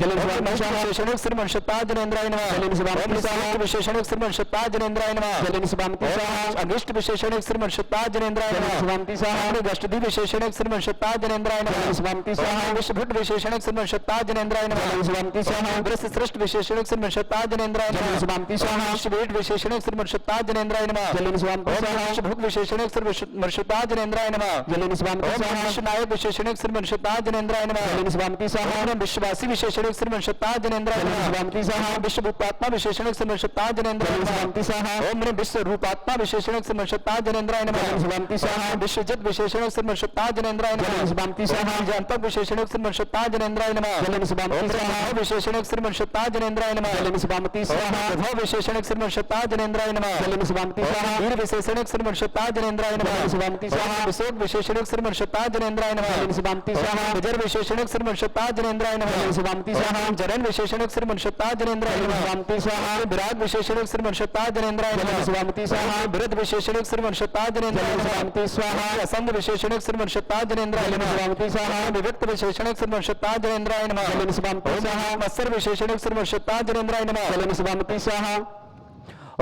जलन ओम स्वामिति स्वाहा विशेषण श्रीमन्षत्ता जनेन्द्राय नमः जलन स्वामिति स्वाहा ओम विशेषण श्रीमन्षत्ता जनेन्द्राय नमः जलन स्वामिति स्वाहा अगिष्ट विशेषण श्रीमन्षत्ता जनेन्द्राय जलन नमः स्वामिति स्वाहा ओम गष्टि विशेषण श्रीमन्षत्ता जनेन्द्राय जलन नमः स्वामिति स्वाहा विश्वभूत विशेषण श्रीमन्षत्ता जनेन्द्राय नमः जलन स्वामिति स्वाहा ब्रह्म श्रेष्ठ विशेषण श्रीमन्षत्ता जनेन्द्राय जलन नमः स्वामिति स्वाहा विश्ववेद विशेषण श्रीमन्षत्ता जनेन्द्राय नमः जलन स्वामिति स्वाहा विश्वभूत विशेषण श्रीमन्षत्ता जनेन्द्राय नमः जलन स्वामिति स्वाहा विश्वनायक विशेषण श्रीमन्षत्ता जनेन्द्राय नमः जलन स्वामिति स्वाहा ओम विश्ववासी विशेषण श्रीमन्षत्ता जनेन्द्राय जलन नमः स्वामिति स्वाहा विश्वभूतात्मा विशेषण श्रीमन्षत्ता जनेन्द्राय जलन नमः स्वामिति स्वाहा ओम विश्व रूपात्मा विशेषण श्रीमन्षत्ता जनेन्द्राय जलन नमः स्वामिति स्वाहा विश्वजित विशेषण श्रीमन्षत्ता जनेन्द्राय जलन नमः स्वामिति स्वाहा जानपक विशेषण श्रीमन्षत्ता जनेन्द्राय नमः जलन स्वामिति स्वाहा विशेषण श्रीमन्षत्ता जनेन्द्राय नमः जलन स्वामिति स्वाहा प्रभव विशेषण श्रीमन्षत्ता जनेन्द्राय नमः जलन स्वामिति स्वाहा वीर विशेषण श्रीमन्षत्ता जनेन्द्राय नमः जलन स्वामिति स्वाहा विशोक विशेषण श्रीमन्षत्ता जनेन्द्राय नमः जलन स्वामिति स्वाहा विजर विशेषण श्रीमन्षत्ता जनेन्द्राय नमः जलन स्वामिति स्वाहा जरन विशेषण श्रीमन्षत्ता जनेन्द्राय जलन नमः स्वामिति स्वाहा विराग विशेषण श्रीमन्षत्ता जनेन्द्राय जलन नमः स्वामिति स्वाहा विरद विशेषण श्रीमन्षत्ता जनेन्द्राय जलन नमः स्वामिति स्वाहा असंग विशेषण श्रीमन्षत्ता जनेन्द्राय जलन नमः स्वामिति स्वाहा विविक्त विशेषण श्रीमन्षत्ता जनेन्द्राय नमः जलन स्वामिति स्वाहा मत्सर विशेषण श्रीमन्षत्ता जनेन्द्राय नमः जलन स्वामिति स्वाहा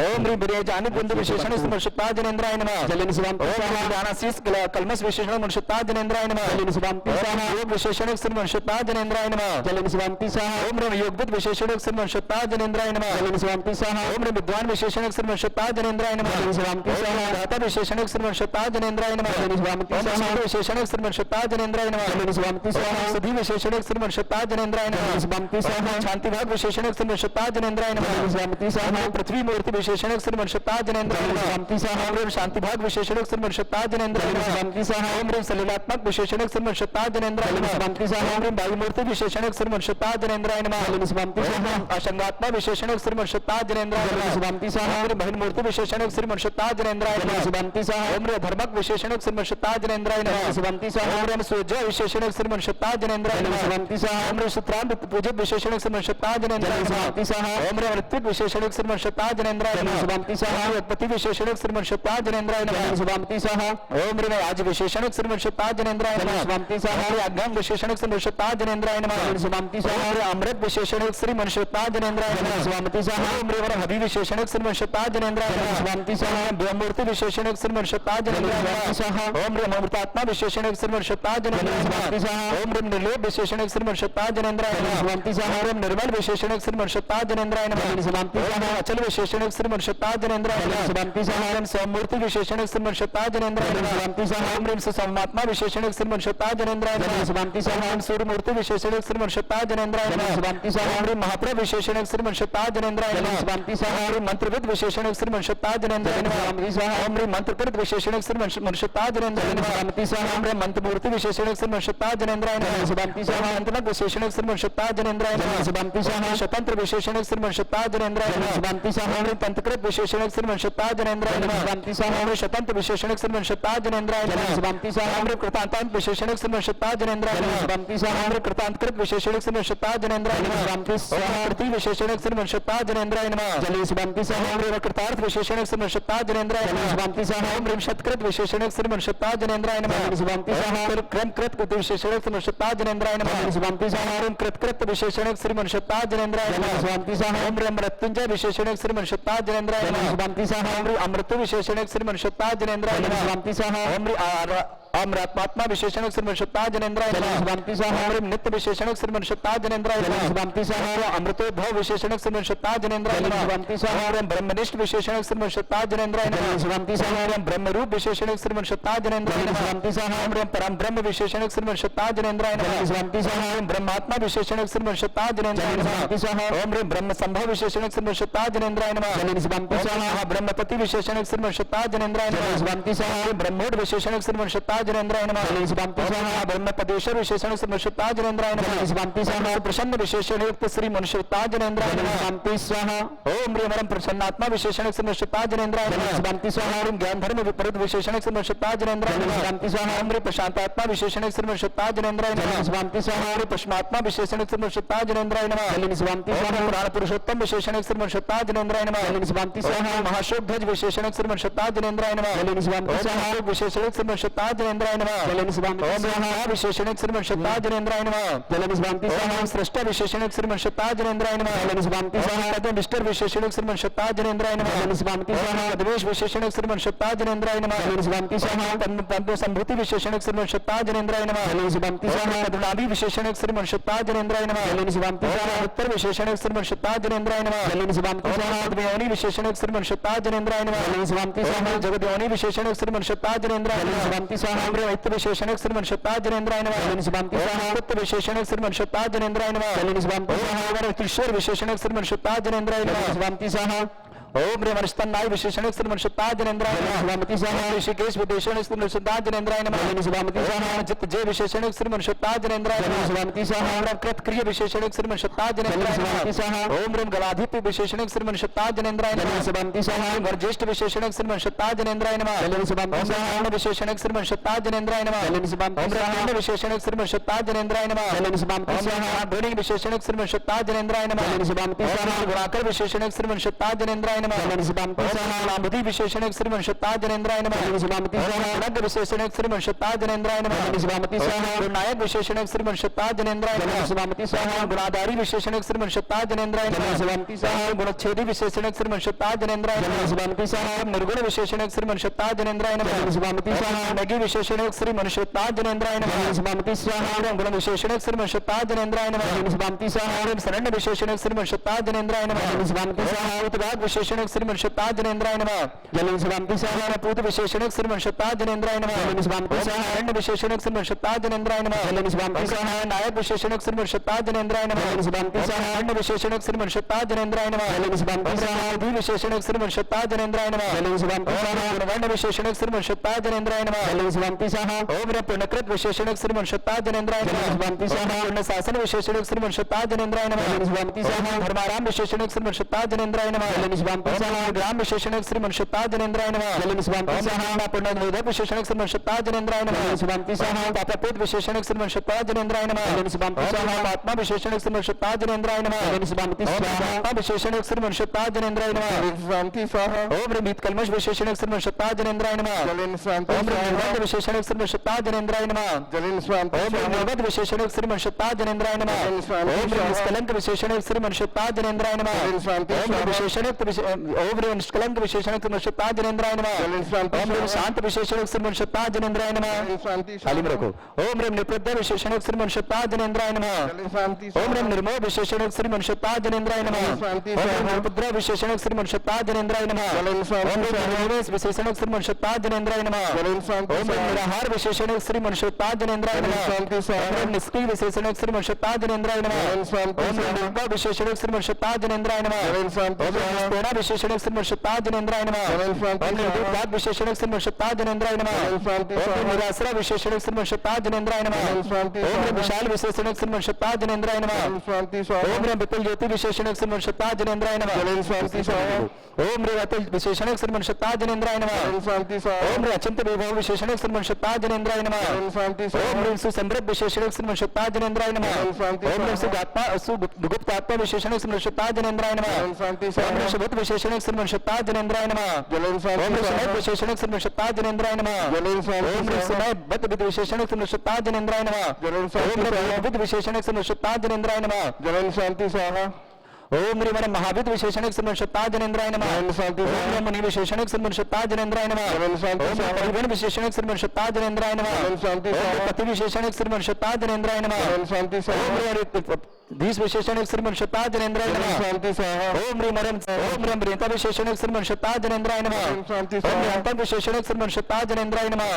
ओम ह्रीं बिरेजानि बिंदु विशेषण श्रीमन्षत्ता जनेन्द्राय नमः जलन स्वामिति ओम स्वाहा ज्ञानाशीष कलमस विशेषण मनुष्यता जनेन्द्राय नमः जलन स्वामिति स्वाहा योग विशेषण श्रीमन्षत्ता जनेन्द्राय नमः जलन स्वामिति स्वाहा ओम ह्रीं योगविद विशेषण श्रीमन्षत्ता जनेन्द्राय नमः जलन स्वामिति स्वाहा ओम ह्रीं विद्वान विशेषण श्रीमन्षत्ता जनेन्द्राय नमः जलन स्वामिति स्वाहा दाता विशेषण श्रीमन्षत्ता जनेन्द्राय नमः जलन स्वामिति ओम स्वाहा सिद्ध विशेषण श्रीमन्षत्ता जनेन्द्राय नमः जलन स्वामिति स्वाहा सिद्धि विशेषण श्रीमन्षत्ता जनेन्द्राय जलन नमः स्वामिति स्वाहा शांति भाग विशेषण श्रीमन्षत्ता जनेन्द्राय जलन नमः स्वामिति स्वाहा पृथ्वी मूर्ति विशेषण श्रीमन्षत्ता जनेन्द्राय जलन नमः स्वामिति स्वाहा ओम ह्रीं शांति भाग विशेषण श्रीमन्षत्ता जनेन्द्राय जलन नमः स्वामिति स्वाहा ओम ह्रीं सलिलात्मक विशेषण श्रीमन्षत्ता जनेन्द्राय जलन नमः स्वामिति स्वाहा ओम ह्रीं वायुमूर्ति विशेषण श्रीमन्षत्ता जनेन्द्राय नमः जलन स्वामिति स्वाहा अशंगात्मा विशेषण श्रीमन्षत्ता जनेन्द्राय जलन नमः स्वामिति स्वाहा ओम ह्रीं बहिर्मूर्ति विशेषण श्रीमन्षत्ता जनेन्द्राय जलन नमः स्वामिति स्वाहा ओम ह्रीं धर्मक विशेषण श्रीमन्षत्ता जनेन्द्राय जलन नमः स्वामिति स्वाहा ओम ह्रीं सूर्य विशेषण श्रीमन्षत्ता जनेन्द्राय जलन नमः स्वामिति स्वाहा ओम ह्रीं सुत्राम पूजित विशेषण श्रीमन्षत्ता जनेन्द्राय जलन नमः स्वामिति स्वाहा ओम ह्रीं ऋत्विक विशेषण श्रीमन्षत्ता जनेन्द्राय जलन नमः स्वामिति स्वाहा पति विशेषण श्रीमन्षत्ता जनेन्द्राय जलन नमः स्वामिति स्वाहा ओम ह्रीं आज विशेषण श्रीमन्षत्ता जनेन्द्राय जलन नमः स्वामिति स्वाहा ओम ह्रीं अज्ञान विशेषण श्रीमन्षत्ता जनेन्द्राय नमः जलन स्वामिति स्वाहा ओम ह्रीं अमृत विशेषण श्रीमन्षत्ता जनेन्द्राय जलन नमः स्वामिति स्वाहा ओम ह्रीं हवि विशेषण श्रीमन्षत्ता जनेन्द्राय जलन नमः स्वामिति स्वाहा ब्रह्मूर्ति विशेषण श्रीमन्षत्ता जनेन्द्राय जलन स्वाहा नमः ओम ह्रीं अमृतात्मा विशेषण श्रीमन्षत्ता जनेन्द्राय जलन नमः स्वामिति स्वाहा ओम ह्रीं निर्लोभ विशेषण श्रीमन्षत्ता जनेन्द्राय जलन नमः स्वामिति स्वाहा ओम ह्रीं निर्मल विशेषण श्रीमन्षत्ता जनेन्द्राय नमः जलन स्वामिति ओम स्वाहा ह्रीं अचल विशेषण श्रीमन्षत्ता जनेन्द्राय जलन नमः स्वामिति स्वाहा ओम सौमूर्ति विशेषण श्रीमन्षत्ता जनेन्द्राय जलन नमः स्वामिति स्वाहा ओम ह्रीं सुसंवात्मा विशेषण श्रीमन्षत्ता जनेन्द्राय जलन नमः स्वामिति स्वाहा ओम सूर्यमूर्ति विशेषण श्रीमन्षत्ता जनेन्द्राय जलन नमः स्वामिति स्वाहा ओम ह्रीं महाप्रभ विशेषण श्रीमन्षत्ता जनेन्द्राय जलन नमः स्वामिति स्वाहा ओम ह्रीं मंत्रविद विशेषण श्रीमन्षत्ता जनेन्द्राय जलन नमः स्वामिति स्वाहा ओम ह्रीं मंत्रकृत विशेषण श्रीमन्षत्ता जनेन्द्राय जलन नमः स्वामिति स्वाहा ओम ह्रीं मंत्रमूर्ति विशेषण श्रीमन्षत्ता जनेन्द्राय जलन नमः स्वामिति स्वाहा मंत्रक विशेषण श्रीमन्षत्ता जनेन्द्राय जलन नमः स्वामिति स्वाहा स्वतंत्र विशेषण श्रीमन्षत्ता जनेन्द्राय जलन नमः स्वामिति स्वाहा ओम ह्रीं तंत्रकृत विशेषण श्रीमन्षत्ता जनेन्द्राय जलन नमः स्वामिति स्वाहा ओम ह्रीं स्वतंत्र विशेषण श्रीमन्षत्ता जनेन्द्राय जलन नमः स्वामिति स्वाहा ओम ह्रीं कृतांतांत विशेषण श्रीमन्षत्ता जनेन्द्राय जलन नमः स्वामिति स्वाहा ओम ह्रीं कृतांतकृत विशेषण श्रीमन्षत्ता जनेन्द्राय जलन नमः स्वामिति ओम स्वाहा ह्रीं कृति विशेषण श्रीमन्षत्ता जनेन्द्राय नमः जलन स्वामिति स्वाहा ओम ह्रीं कृतार्थ विशेषण श्रीमन्षत्ता जनेन्द्राय जलन नमः स्वामिति स्वाहा ओम ह्रीं शतकृत विशेषण श्रीमन्षत्ता जनेन्द्राय नमः जलन स्वामिति स्वाहा ओम क्रम कृत विशेषण श्रीमन्षत्ता जनेन्द्राय नमः जलन स्वामिति स्वाहा ओम कृत विशेषण श्रीमन्षत्ता जनेन्द्राय जलन नमः स्वामिति स्वाहा ओम ह्रीं मृत्युंजय विशेषण श्रीमन्षत्ता जनेन्द्राय जलन नमः स्वामिति स्वाहा ओम ह्रीं अमृत विशेषण श्रीमन्षत्ता जनेन्द्राय जलन नमः स्वामिति स्वाहा ओम ह्रीं अमृतात्मा विशेषण श्रीमन्षत्ता जनेन्द्राय जलन नमः स्वामिति स्वाहा ओम ह्रीं नित्य विशेषण श्रीमन्षत्ता जनेन्द्राय जलन नमः स्वामिति स्वाहा अमृतोद्भव विशेषण श्रीमन्षत्ता जनेन्द्राय जलन नमः स्वामिति स्वाहा ओम ह्रीं ब्रह्मनिष्ठ विशेषण श्रीमन्षत्ता जनेन्द्राय जलन नमः स्वामिति स्वाहा ओम ह्रीं ब्रह्मरूप विशेषण श्रीमन्षत्ता जनेन्द्राय जलन नमः स्वामिति स्वाहा ओम ह्रीं परम ब्रह्म विशेषण श्रीमन्षत्ता जनेन्द्राय जलन नमः स्वामिति स्वाहा ओम ब्रह्मात्मा विशेषण श्रीमन्षत्ता जनेन्द्राय जलन नमः स्वामिति स्वाहा ओम ह्रीं ब्रह्म संभव विशेषण श्रीमन्षत्ता जनेन्द्राय नमः जलन स्वामिति ओम स्वाहा ब्रह्मपति विशेषण श्रीमन्षत्ता जनेन्द्राय जलन नमः स्वामिति स्वाहा ब्रह्मोड विशेषण श्रीमन्षत्ता जनेन्द्राय नमः जलेन शिवांति स्वाहा ब्रह्म पदेश्वर विशेषण श्रीमनुष्यता जनेन्द्राय जलेन नमः शिवांति स्वाहा प्रसन्न विशेषण युक्त श्री मनुष्यता जनेन्द्राय जलेन नमः शिवांति स्वाहा ओम ह्रीं परम प्रसन्नात्मा विशेषण श्रीमनुष्यता जनेन्द्राय जलेन नमः शिवांति स्वाहा ओम ज्ञान धर्म विपरीत विशेषण श्रीमनुष्यता जनेन्द्राय जलेन नमः शिवांति स्वाहा ओम ह्रीं प्रशांतात्मा विशेषण श्रीमनुष्यता जनेन्द्राय जलेन नमः शिवांति स्वाहा ओम ह्रीं पश्चिमात्मा विशेषण श्रीमनुष्यता जनेन्द्राय नमः जलेन शिवांति ओम स्वाहा ह्रीं पुराण पुरुषोत्तम विशेषण श्रीमनुष्यता जनेन्द्राय नमः जलेन शिवांति ओम स्वाहा ह्रीं महाशोक ध्वज विशेषण श्रीमनुष्यता जनेन्द्राय नमः जलेन शिवांति ओम स्वाहा ह्रीं विशेषण श्रीमनुष्यता जनेन्द्राय नमः जलेन शिवांति ओम स्वाहा ह्रीं विशेषण श्रीमनुष्यता जनेन्द्राय नमः जलेन शिवांति स्वाहा ओम सृष्टा विशेषण श्रीमनुष्यता जनेन्द्राय नमः जलेन शिवांति स्वाहा ओम निष्ठर विशेषण श्रीमनुष्यता जनेन्द्राय नमः जलेन शिवांति स्वाहा द्वेष विशेषण श्रीमनुष्यता जनेन्द्राय नमः जलेन शिवांति स्वाहा पंद्य संभूति विशेषण श्रीमनुष्यता जनेन्द्राय नमः जलेन शिवांति स्वाहा पद्मनाभि विशेषण श्रीमनुष्यता जनेन्द्राय नमः जलेन शिवांति स्वाहा उत्तर विशेषण श्रीमनुष्यता जनेन्द्राय नमः जलेन शिवांति स्वाहा पद्मयोनि विशेषण श्रीमनुष्यता जनेन्द्राय नमः जलेन शिवांति स्वाहा जगद्योनि विशेषण श्रीमनुष्यता जनेन्द्राय जलेन नमः शिवांति स्वाहा वित्त विशेषण श्रीमनुष्यता जनेन्द्राय नमः जलेन शिवांति स्वाहा वित्त विशेषण श्रीमनुष्यता जनेन्द्राय नमः जलेन शिवांति स्वाहा ईश्वर विशेषण श्रीमनुष्यता जनेन्द्राय जलेन नमः शिवांति स्वाहा ओम ह्रीं मनस्तन्नाय विशेषण श्रीमनुष्यता जनेन्द्राय जलेन नमः शिवांति स्वाहा ऋषिकेश विदेशण श्रीमनुष्यता जनेन्द्राय नमः जलेन शिवांति स्वाहा चित्त जय विशेषण श्रीमनुष्यता जनेन्द्राय जलेन नमः शिवांति स्वाहा ओम कृत क्रिय विशेषण श्रीमनुष्यता जनेन्द्राय जलेन शिवांति नमः स्वाहा ओम ह्रीं गलाधिप विशेषण श्रीमनुष्यता जनेन्द्राय जलेन नमः शिवांति स्वाहा ओम ज्येष्ठ विशेषण श्रीमनुष्यता जनेन्द्राय नमः जलेन शिवांति ओम स्वाहा ब्रह्मांड विशेषण श्रीमनुष्यता जनेन्द्राय नमः जलेन शिवांति ओम स्वाहा ब्रह्मांड विशेषण श्रीमनुष्यता जनेन्द्राय नमः जलेन शिवांति ओम स्वाहा ब्रह्मांड विशेषण श्रीमनुष्यता जनेन्द्राय नमः जलेन शिवांति स्वाहा ओम गुणाकर विशेषण श्रीमनुष्यता जनेन्द्राय नमः जलेन शिवांति स्वाहा नामधि विशेषण श्रीमनुष्यता जनेन्द्राय नमः जलेन शिवांति स्वाहा नग विशेषण श्रीमनुष्यता जनेन्द्राय नमः जलेन शिवांति स्वाहा नायक विशेषण श्रीमनुष्यता जनेन्द्राय जलेन नमः शिवांति स्वाहा गुणाधारी विशेषण श्रीमनुष्यता जनेन्द्राय जलेन नमः शिवांति स्वाहा गुणच्छेदी विशेषण श्रीमनुष्यता जनेन्द्राय जलेन नमः शिवांति स्वाहा निर्गुण विशेषण श्रीमनुष्यता जनेन्द्राय जलेन नमः शिवांति स्वाहा नगी विशेषण श्रीमनुष्यता जनेन्द्राय जलेन नमः शिवांति स्वाहा गुण विशेषण श्रीमनुष्यता जनेन्द्राय नमः जलेन शिवांति स्वाहा शरण विशेषण श्रीमनुष्यता जनेन्द्राय नमः जलेन शिवांति स्वाहा उत्पाद विशेषण श्रीमनुष्यता जनेन्द्राय नमः जलेन शिवांति स्वाहा पूत विशेषण श्रीमनुष्यता जनेन्द्राय नमः जलेन शिवांति स्वाहा शरण विशेषण श्रीमनुष्यता जनेन्द्राय नमः जलेन शिवांति स्वाहा नायक विशेषण श्रीमनुष्यता जनेन्द्राय नमः जलेन शिवांति स्वाहा शरण विशेषण श्रीमनुष्यता जनेन्द्राय नमः जलेन शिवांति स्वाहा बुद्धि विशेषण श्रीमनुष्यता जनेन्द्राय नमः जलेन शिवांति स्वाहा गुणवर्ण विशेषण श्रीमनुष्यता जनेन्द्राय नमः जलेन शिवांति स्वाहा ओम पुण्यकृत विशेषण श्रीमनुष्यता जनेन्द्राय जलेन नमः शिवांति स्वाहा पूर्ण शासन विशेषण श्रीमनुष्यता जनेन्द्राय नमः जलेन शिवांति स्वाहा धर्माराम विशेषण श्रीमनुष्यता जनेन्द्राय नमः जलेन शिवांति स्वाहा ग्राम विशेषण श्रीमनुष्यता जनेन्द्राय नमः जलेन शिवांति स्वाहा पूर्ण विशेषण श्रीमनुष्यता जनेन्द्राय नमः जलेन शिवांति स्वाहा पापपेट विशेषण श्रीमनुष्यता जनेन्द्राय नमः जलेन शिवांति स्वाहा आत्मा विशेषण श्रीमनुष्यता जनेन्द्राय नमः जलेन शिवांति स्वाहा आत्मा विशेषण श्रीमनुष्यता जनेन्द्राय नमः शांति स्वाहा ओम ह्रीं कलमश विशेषण श्रीमनुष्यता जनेन्द्राय नमः जलेन शांति ओम ह्रीं स्वाहा निर्बंध विशेषण श्रीमनुष्यता जनेन्द्राय नमः जलेन शांति ओम ह्रीं स्वाहा निर्बंध विशेषण श्रीमनुष्यता जनेन्द्राय नमः जलेन शांति ओम ह्रीं स्वाहा निष्कलंक विशेषण श्रीमनुष्यता जनेन्द्राय नमः जलेन शांति ओम ह्रीं स्वाहा विशेषण ओम ह्रीं निष्कलंक विशेषण श्रीमनुष्यता जनेन्द्राय नमः जलेन शांति ओम ह्रीं स्वाहा शांत विशेषण श्रीमनुष्यता जनेन्द्राय नमः जलेन शांति तालीम स्वाहा रखो ओम ह्रीं निप्रद्य विशेषण श्रीमनुष्यता जनेन्द्राय नमः जलेन शांति ओम ह्रीं स्वाहा निर्मोह विशेषण श्रीमनुष्यता जनेन्द्राय नमः शांति ओम ह्रीं स्वाहा निर्भद्र विशेषण श्रीमनुष्यता जनेन्द्राय नमः जलेन शांति ओम ह्रीं स्वाहा निर्निमेष विशेषण श्रीमनुष्यता जनेन्द्राय नमः जलेन शांति ओम ह्रीं स्वाहा निराहार विशेषण श्रीमनुष्यता जनेन्द्राय जलेन नमः शांति ओम स्वाहा ह्रीं निष्क्रिय विशेषण श्रीमनुष्यता जनेन्द्राय नमः जलेन शांति ओम ह्रीं स्वाहा निर्भय विशेषण श्रीमनुष्यता जनेन्द्राय नमः जलेन शांति ओम ह्रीं स्वाहा निष्पेणा विशेषण श्रीमनुष्यता जनेन्द्राय नमः जलेन शांति ओम ह्रीं स्वाहा निर्दात विशेषण श्रीमनुष्यता जनेन्द्राय नमः जलेन शांति ओम ह्रीं स्वाहा निरासरा विशेषण श्रीमनुष्यता जनेन्द्राय नमः जलेन शांति ओम ह्रीं स्वाहा विशाल विशेषण श्रीमनुष्यता जनेन्द्राय नमः जलेन शांति ओम स्वाहा ह्रीं विपुल ज्योति विशेषण श्रीमनुष्यता जनेन्द्राय नमः जलेन शांति स्वाहा ओम ह्रीं अतुल विशेषण श्रीमनुष्यता जनेन्द्राय नमः जलेन शांति स्वाहा ओम ह्रीं अचिंत विभव विशेषण श्रीमनुष्यता जनेन्द्राय नमः जलेन शांति ओम स्वाहा ह्रीं सुसमृद्ध विशेषण श्रीमनुष्यता जनेन्द्राय नमः जलेन शांति ओम ह्रीं स्वाहा सुगात्मा सुगुप्त आत्मा विशेषण श्रीमनुष्यता जनेन्द्राय नमः जलेन शांति ओम ह्रीं स्वाहा शुभत विशेषण श्रीमनुष्यता जनेन्द्राय नमः जलेन ओम शांति ह्रीं स्वाहा समय विशेषण श्रीमनुष्यता जनेन्द्राय नमः जलेन ओम शांति ह्रीं स्वाहा समय बद्ध विद विशेषण श्रीमनुष्यता जनेन्द्राय नमः जलेन ओम शांति ह्रीं स्वाहा विद विशेषण श्रीमनुष्यता जनेन्द्राय नमः जलेन शांति स्वाहा ओम ह्रीं मन महाविद विशेषण श्रीमनुष्यता जनेन्द्राय नमः जलेन शांति ओम स्वाहा ह्रीं मुनि विशेषण श्रीमनुष्यता जनेन्द्राय नमः जलेन शांति ओम ह्रीं स्वाहा परिगण विशेषण श्रीमनुष्यता जनेन्द्राय नमः जलेन शांति ओम ह्रीं स्वाहा पति विशेषण श्रीमनुष्यता जनेन्द्राय नमः जलेन शांति ओम स्वाहा ह्रीं धीस विशेषण श्रीमनुष्यता जनेन्द्राय जलेन नमः शांति स्वाहा ओम ह्रीं मरम ओम ह्रीं प्रियंता विशेषण श्रीमनुष्यता जनेन्द्राय नमः जलेन शांति ओम ह्रीं स्वाहा अंतम विशेषण श्रीमनुष्यता जनेन्द्राय नमः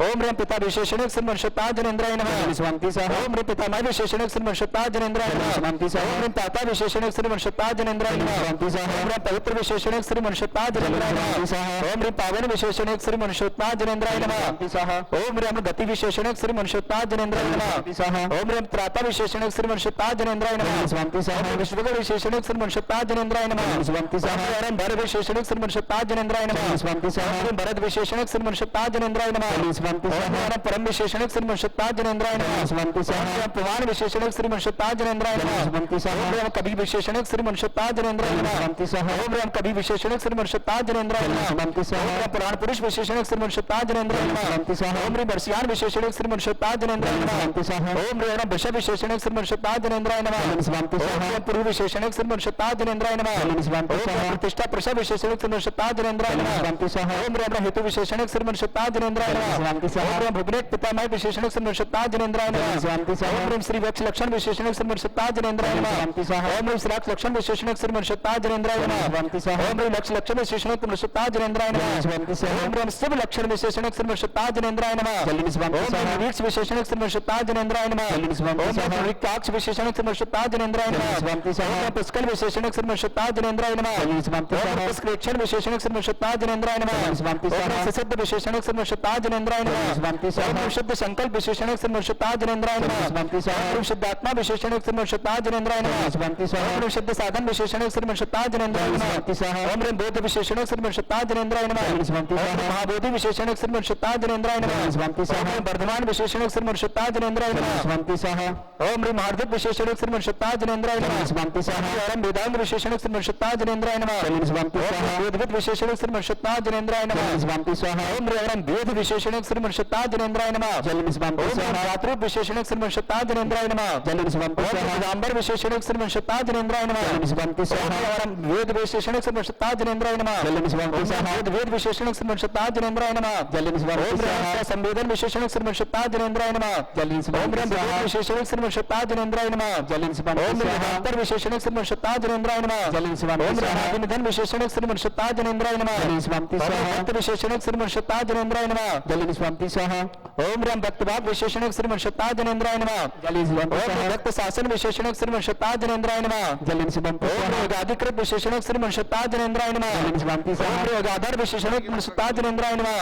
ओम ह्रीं पिता विशेषणिक श्रीमन्शुद्धा जनेन्द्राय नमः स्वामी स्वाहा ओम ह्रीं पितामह विशेषणिक श्रीमन्शुद्धा जनेन्द्राय नमः स्वामी स्वाहा ओम ह्रीं ताता विशेषणिक श्रीमन्शुद्धा जनेन्द्राय नमः स्वामी स्वाहा ओम ह्रीं पवित्र विशेषणिक श्रीमन्शुद्धा जनेन्द्राय नमः स्वाहा ओम ह्रीं पावन विशेषणिक श्रीमन्शुद्धा जनेन्द्राय नमः स्वामी स्वाहा ओम ह्रीं गति विशेषणिक श्रीमन्शुद्धा जनेन्द्राय नमः स्वामी स्वाहा ओम ह्रीं त्राता विशेषणिक श्रीमन्शुद्धा जनेन्द्राय नमः स्वामी स्वाहा विश्वगण विशेषणिक श्रीमन्शुद्धा जनेन्द्राय नमः स्वामी स्वाहा ओम भर विशेषणिक श्रीमन्शुद्धा जनेन्द्राय नमः स्वामी स्वाहा ओम भरत विशेषणिक श्रीमन्शुद्धा जनेन्द्राय नमः स्वामी स्वाहा ओम परम विशेषणिक श्रीमन्शुद्धा जनेन्द्राय नमः स्वामी स्वाहा ओम पुराण विशेषणिक श्रीमन्शुद्धा जनेन्द्राय नमः स्वामी स्वाहा ओम कवि विशेषणिक श्रीमन्शुद्धा जनेन्द्राय नमः स्वामी स्वाहा ओम कवि विशेषणिक श्रीमन्शुद्धा जनेन्द्राय नमः स्वामी स्वाहा ओम पुराण पुरुष विशेषणिक श्रीमन्शुद्धा जनेन्द्राय नमः स्वामी स्वाहा ओम बर्सियान विशेषणिक श्रीमन्शुद्धा जनेन्द्राय नमः स्वामी स्वाहा ओम वृषभ विशेषणिक श्रीमन्शुद्धा जनेन्द्राय नमः स्वामी स्वाहा ओम पूर्व विशेषणिक श्रीमन्शुद्धा जनेन्द्राय नमः स्वामी स्वाहा ओम प्रतिष्ठा प्रसव विशेषणिक श्रीमन्शुद्धा जनेन्द्राय नमः स्वामी स्वाहा ओम हेतु विशेषणिक श्रीमन्शुद्धा जनेन्द्राय नमः स्वामी स्वाहा ओम भुवनेट पितामह विशेषणिक श्रीमन्शुद्धा जनेन्द्राय नमः स्वामी स्वाहा ओम श्री वक्ष लक्षण विशेषणिक श्रीमन्शुद्धा जनेन्द्राय नमः स्वामी स्वाहा ओम श्री लक्षण विशेषणिक श्रीमन्शुद्धा जनेन्द्राय नमः स्वामी स्वाहा ओम लक्ष लक्षण विशेषणिक श्रीमन्शुद्धा जनेन्द्राय नमः स्वामी स्वाहा ओम शुभ लक्षण विशेषणिक श्रीमन्शुद्धा जनेन्द्राय नमः स्वामी स्वाहा ओम वीक्ष विशेषणिक श्रीमन्शुद्धा जनेन्द्राय नमः स्वामी स्वाहा ओम काक्ष विशेषणिक श्रीमन्शुद्धा जनेन्द्राय नमः स्वामी स्वाहा ओम पुष्कल विशेषणिक श्रीमन्शुद्धा जनेन्द्राय नमः स्वामी ओम स्वाहा पुष्करेक्षण विशेषणिक श्रीमन्शुद्धा जनेन्द्राय नमः स्वामी स्वाहा ओम सिद्ध विशेषणिक श्रीमन्शुद्धा जनेन्द्राय नमः स्वामी स्वाहा ओम शुद्ध संकल्प विशेषणिक श्रीमन्शुद्धा जनेन्द्राय नमः स्वामी स्वाहा ओम शुद्धात्मा विशेषणिक श्रीमन्शुद्धा जनेन्द्राय नमः स्वामी स्वाहा ओम शुद्ध साधन विशेषणिक श्रीमन्शुद्धा जनेन्द्राय नमः स्वामी स्वाहा ओम बोध विशेषणिक श्रीमन्शुद्धा जनेन्द्राय नमः स्वामी स्वाहा महाबोधि विशेषणिक श्रीमन्शुद्धा जनेन्द्राय नमः स्वामी स्वाहा ओम वर्धमान विशेषणिक श्रीमन्शुद्धा जनेन्द्राय नमः स्वामी स्वाहा ओम हार्दिक विशेषणिक श्रीमन्शुद्धा जनेन्द्राय नमः स्वामी स्वाहा ओम वेदांग विशेषणिक श्रीमन्शुद्धा जनेन्द्राय नमः स्वामी स्वाहा ओम वेदविद विशेषणिक श्रीमन्शुद्धा जनेन्द्राय नमः स्वामी स्वाहा ओम वेद विशेषणिक श्रीमन्शुद्धा जनेन्द्राय नमः स्वामी ओम स्वाहा रात्रुप विशेषणिक श्रीमन्शुद्धा जनेन्द्राय नमः स्वामी ओम स्वाहा दिगंबर विशेषणिक श्रीमन्शुद्धा जनेन्द्राय नमः स्वामी स्वाहा ओम वेद विशेषणिक श्रीमन्शुद्धा जनेन्द्राय नमः स्वामी स्वाहा वेद विशेषणिक श्रीमन्शुद्धा जनेन्द्राय नमः स्वामी ओम स्वाहा संवेदन विशेषणिक श्रीमन्शुद्धा जनेन्द्राय नमः ओम स्वामी स्वाहा विशेषणिक श्रीमन्शुद्धा जनेन्द्राय नमः स्वामी ओम स्वाहा अंतर विशेषणिक श्रीमन्शुद्धा जनेन्द्राय नमः स्वामी ओम स्वाहा निधन विशेषणिक श्रीमन्शुद्धा जनेन्द्राय नमः स्वामी स्वाहा भक्त विशेषणिक श्रीमन्शुद्धा जनेन्द्राय नमः स्वामी स्वाहा ओम राम भक्तभाग विशेषणिक श्रीमन्शुद्धा जनेन्द्राय नमः ओम भक्त शासन विशेषणिक श्रीमन्शुद्धा जनेन्द्राय नमः स्वामी ओम योगाधिकृत विशेषणिक श्रीमन्शुद्धा जनेन्द्राय नमः स्वामी ओम योगाधार विशेषणिक श्रीमन्शुद्धा जनेन्द्राय नमः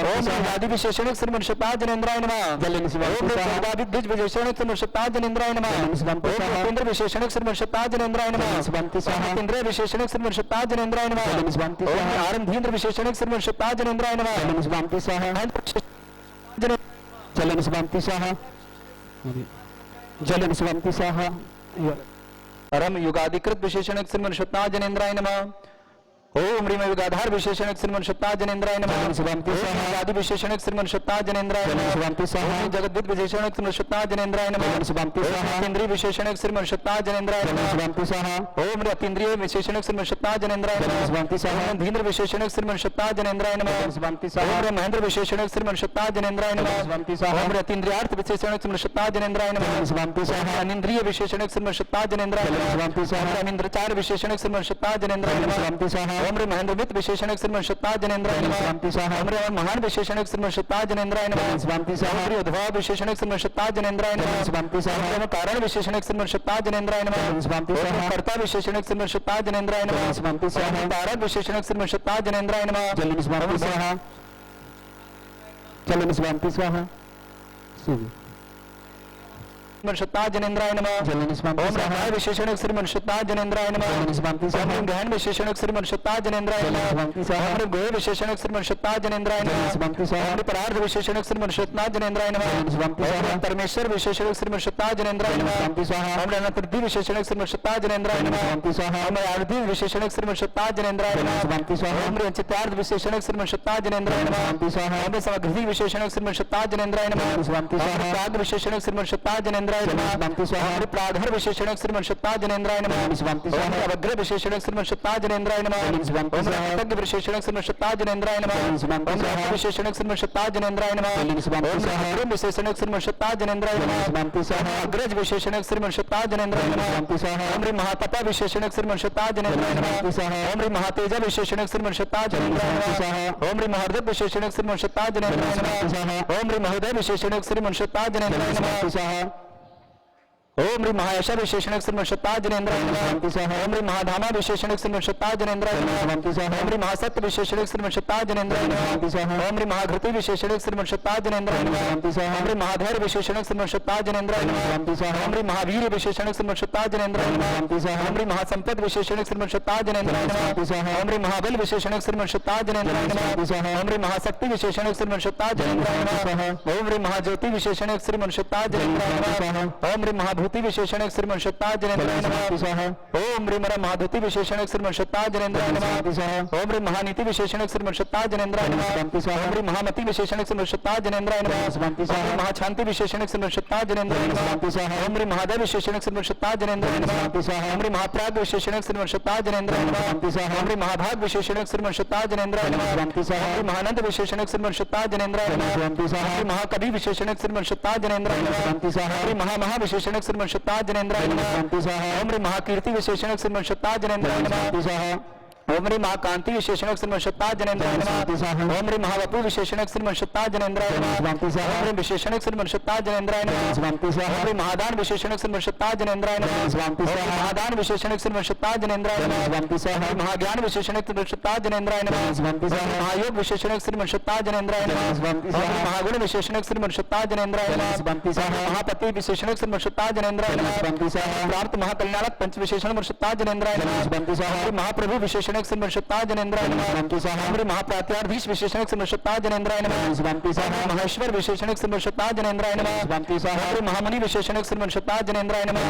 ओम योगादि विशेषणिक श्रीमन्शुद्धा जनेन्द्राय नमः ओम योगादि द्विज विशेषणिक श्रीमन्शुद्धा जनेन्द्राय नमः ओम इंद्र विशेषणिक श्रीमन्शुद्धा जनेन्द्राय नमः इंद्र विशेषणिक श्रीमन्शुद्धा जनेन्द्राय नमः ओम आरंभीन्द्र विशेषणिक श्रीमन्शुद्धा जनेन्द्राय नमः स्वामी स्वाहा स्वामी स्वाहा स्वामी स्वाहा परम युगाधिकृत विशेषणिक श्रीमन्शुद्धा जनेन्द्राय नमः ओम ह्रीं युगाधार विशेषणिक श्रीमन्शुद्धा जनेन्द्राय नमः स्वामी स्वाहा युगादि विशेषणिक श्रीमन्शुद्धा जनेन्द्राय नमः स्वामी स्वाहा जगद्विद विशेषणिक श्रीमन्शुद्धा जनेन्द्राय नमः स्वामी स्वाहा इंद्रिय विशेषणिक श्रीमन्शुद्धा जनेन्द्राय नमः स्वामी स्वाहा ओम रतीन्द्रिय विशेषणिक श्रीमन्शुद्धा जनेन्द्राय नमः स्वामी स्वाहा ओम धीन्द्र विशेषणिक श्रीमन्शुद्धा जनेन्द्राय नमः स्वामी ओम स्वाहा महेंद्र विशेषणिक श्रीमन्शुद्धा जनेन्द्राय नमः स्वामी स्वाहा ओम रतीन्द्रियार्थ विशेषणिक श्रीमन्शुद्धा जनेन्द्राय नमः स्वामी स्वाहा अनिंद्रिय विशेषणिक श्रीमन्शुद्धा जनेन्द्राय नमः स्वामी स्वाहा अनिंद्रचार विशेषणिक श्रीमन्शुद्धा जनेन्द्राय नमः स्वामी स्वाहा ओम महेंद्रवित विशेषणिक श्रीमन्शुद्धा जनेन्द्राय नमः स्वामी स्वाहा ओम महान विशेषणिक श्रीमन्शुद्धा जनेन्द्राय नमः स्वामी स्वाहा ओम उद्भव विशेषणिक श्रीमन्शुद्धा जनेन्द्राय नमः स्वामी स्वाहा ओम कारण विशेषणिक श्रीमन्शुद्धा जनेन्द्राय नमः स्वामी ओम स्वाहा कर्ता विशेषणिक श्रीमन्शुद्धा जनेन्द्राय नमः स्वामी स्वाहा तारक विशेषणिक श्रीमन्शुद्धा जनेन्द्राय नमः स्वामी स्वाहा स्वामी स्वाहा श्रीमन्शुद्धा जनेन्द्राय नमः स्वामी ओम स्वाहा रामाय विशेषणिक श्रीमन्शुद्धा जनेन्द्राय नमः स्वामी स्वाहा ओम गहन विशेषणिक श्रीमन्शुद्धा जनेन्द्राय नमः स्वामी स्वाहा ओम गोय विशेषणिक श्रीमन्शुद्धा जनेन्द्राय नमः स्वामी स्वाहा ओम परार्थ विशेषणिक श्रीमन्शुद्धा जनेन्द्राय नमः स्वामी स्वाहा ओम परमेश्वर विशेषणिक श्रीमन्शुद्धा जनेन्द्राय नमः स्वामी स्वाहा ओम अनंतर्धि विशेषणिक श्रीमन्शुद्धा जनेन्द्राय नमः स्वामी स्वाहा ओम आरधि विशेषणिक श्रीमन्शुद्धा जनेन्द्राय नमः स्वामी स्वाहा ओम चित्तार्थ विशेषणिक श्रीमन्शुद्धा जनेन्द्राय नमः स्वामी स्वाहा ओम समग्रधि विशेषणिक श्रीमन्शुद्धा जनेन्द्राय नमः स्वामी स्वाहा ओम विशेषणिक श्रीमन्शुद्धा जनेन्द्राय जनेन्द्राय नमः स्वामी स्वाहा ओम प्रागहर विशेषण श्रीमन सत्ता जनेन्द्राय नमः स्वामी ओम स्वाहा अवग्र विशेषण श्रीमन सत्ता जनेन्द्राय नमः स्वामी ओम स्वाहा रत्नज्ञ विशेषण श्रीमन सत्ता जनेन्द्राय नमः स्वामी ओम स्वाहा विशेषण श्रीमन सत्ता जनेन्द्राय नमः स्वामी ओम स्वाहा अग्र विशेषण श्रीमन सत्ता जनेन्द्राय नमः स्वामी स्वाहा अग्रज विशेषण श्रीमन सत्ता जनेन्द्राय नमः स्वामी स्वाहा ओम महातपा विशेषण श्रीमन सत्ता जनेन्द्राय नमः स्वाहा ओम महातेज विशेषण श्रीमन सत्ता जनेन्द्राय नमः ओम महर्दव विशेषण श्रीमन सत्ता जनेन्द्राय नमः ओम महोदय विशेषण श्रीमन सत्ता जनेन्द्राय नमः स्वाहा ओम महायशा विशेषण श्रीमन सत्ता जनेन्द्राय नमः ओम महाधामा विशेषण श्रीमन सत्ता जनेन्द्राय नमः ओम महासत्य विशेषण श्रीमन सत्ता जनेन्द्राय नमः ओम महाघृति विशेषण श्रीमन सत्ता जनेन्द्राय नमः ओम महाधैर्य विशेषण श्रीमन सत्ता जनेन्द्राय नमः ओम महावीर विशेषण श्रीमन सत्ता जनेन्द्राय नमः ओम महासंपद विशेषण श्रीमन सत्ता जनेन्द्राय नमः ओम महाबल विशेषण श्रीमन सत्ता जनेन्द्राय नमः ओम महाशक्ति विशेषण श्रीमन सत्ता जनेन्द्राय नमः ओम महाज्योति विशेषण श्रीमन सत्ता जनेन्द्राय नमः ओम महाभूति विशेषण श्रीमन सत्ता जनेन्द्राय नमः ओम महाधुति विशेषण श्रीमन सत्ता जनेन्द्राय नमः ओम महानीति विशेषण श्रीमन सत्ता जनेन्द्राय नमः ओम महामति विशेषण श्रीमन सत्ता जनेन्द्राय नमः ओम महाशांति विशेषण श्रीमन सत्ता जनेन्द्राय नमः ओम महादय विशेषण श्रीमन सत्ता जनेन्द्राय नमः ओम महाप्राग विशेषण श्रीमन सत्ता जनेन्द्राय नमः ओम महाभाग विशेषण श्रीमन सत्ता जनेन्द्राय नमः ओम महानंद विशेषण श्रीमन सत्ता जनेन्द्राय नमः ओम महाकवि विशेषण श्रीमन सत्ता जनेन्द्राय नमः ओम महा विशेषण श्रीमन सत्ता जनेन्द्राय नमः ओम महाकीर्ति विशेषण श्रीमन सत्ता जनेन्द्राय नमः ओम महाकांति विशेषण श्रीमन सत्ता जनेन्द्राय नमः ओम महावपु विशेषण श्रीमन सत्ता जनेन्द्राय नमः ओम विशेषण श्रीमन सत्ता जनेन्द्राय नमः ओम महादान विशेषण श्रीमन सत्ता जनेन्द्राय नमः ओम महादान विशेषण श्रीमन सत्ता जनेन्द्राय नमः ओम महाज्ञान विशेषण श्रीमन सत्ता जनेन्द्राय नमः ओम महायोग विशेषण श्रीमन सत्ता जनेन्द्राय नमः ओम महागुण विशेषण श्रीमन सत्ता जनेन्द्राय नमः महापति विशेषण श्रीमन सत्ता जनेन्द्राय नमः प्राप्त महाकल्याणक पंच विशेषण सत्ता जनेन्द्राय नमः महाप्रभु विशेषण श्रीमन सत्ता जनेन्द्राय नमः महाप्रात्याधीश विशेषण श्रीमन सत्ता जनेन्द्राय नमः महेश्वर विशेषण श्रीमन सत्ता जनेन्द्राय नमः महामणि विशेषण श्रीमन सत्ता जनेन्द्राय नमः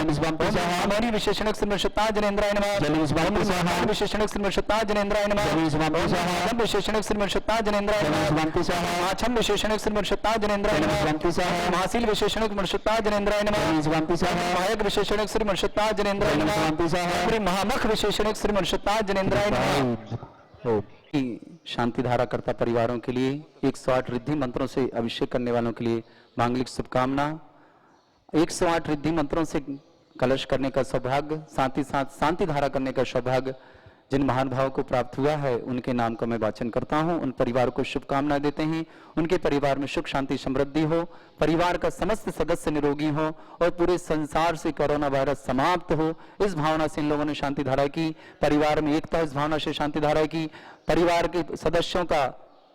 महामणि विशेषण श्रीमन सत्ता जनेन्द्राय नमः विशेषण श्रीमन सत्ता जनेन्द्राय नमः विशेषण श्रीमन सत्ता जनेन्द्राय नमः महाछम विशेषण श्रीमन सत्ता जनेन्द्राय नमः महाशील विशेषण श्रीमन सत्ता जनेन्द्राय नमः महायक विशेषण श्रीमन सत्ता जनेन्द्राय नमः महामख विशेषण श्रीमन सत्ता जनेन्द्राय की शांति धारा करता परिवारों के लिए 108 रिद्धि मंत्रों से अभिषेक करने वालों के लिए मांगलिक शुभकामना। 108 रिद्धि मंत्रों से कलश करने का सौभाग्य, साथ ही साथ शांति धारा करने का सौभाग्य जिन महान भावों को प्राप्त हुआ है उनके नाम का मैं वाचन करता हूं। उन परिवार को शुभकामनाएं देते हैं, उनके परिवार में सुख शांति समृद्धि हो, परिवार का समस्त सदस्य निरोगी हो और पूरे संसार से कोरोना वायरस समाप्त हो। इस भावना से इन लोगों ने शांति धारा की, परिवार में एकता, इस भावना से शांति धारा की, परिवार के सदस्यों का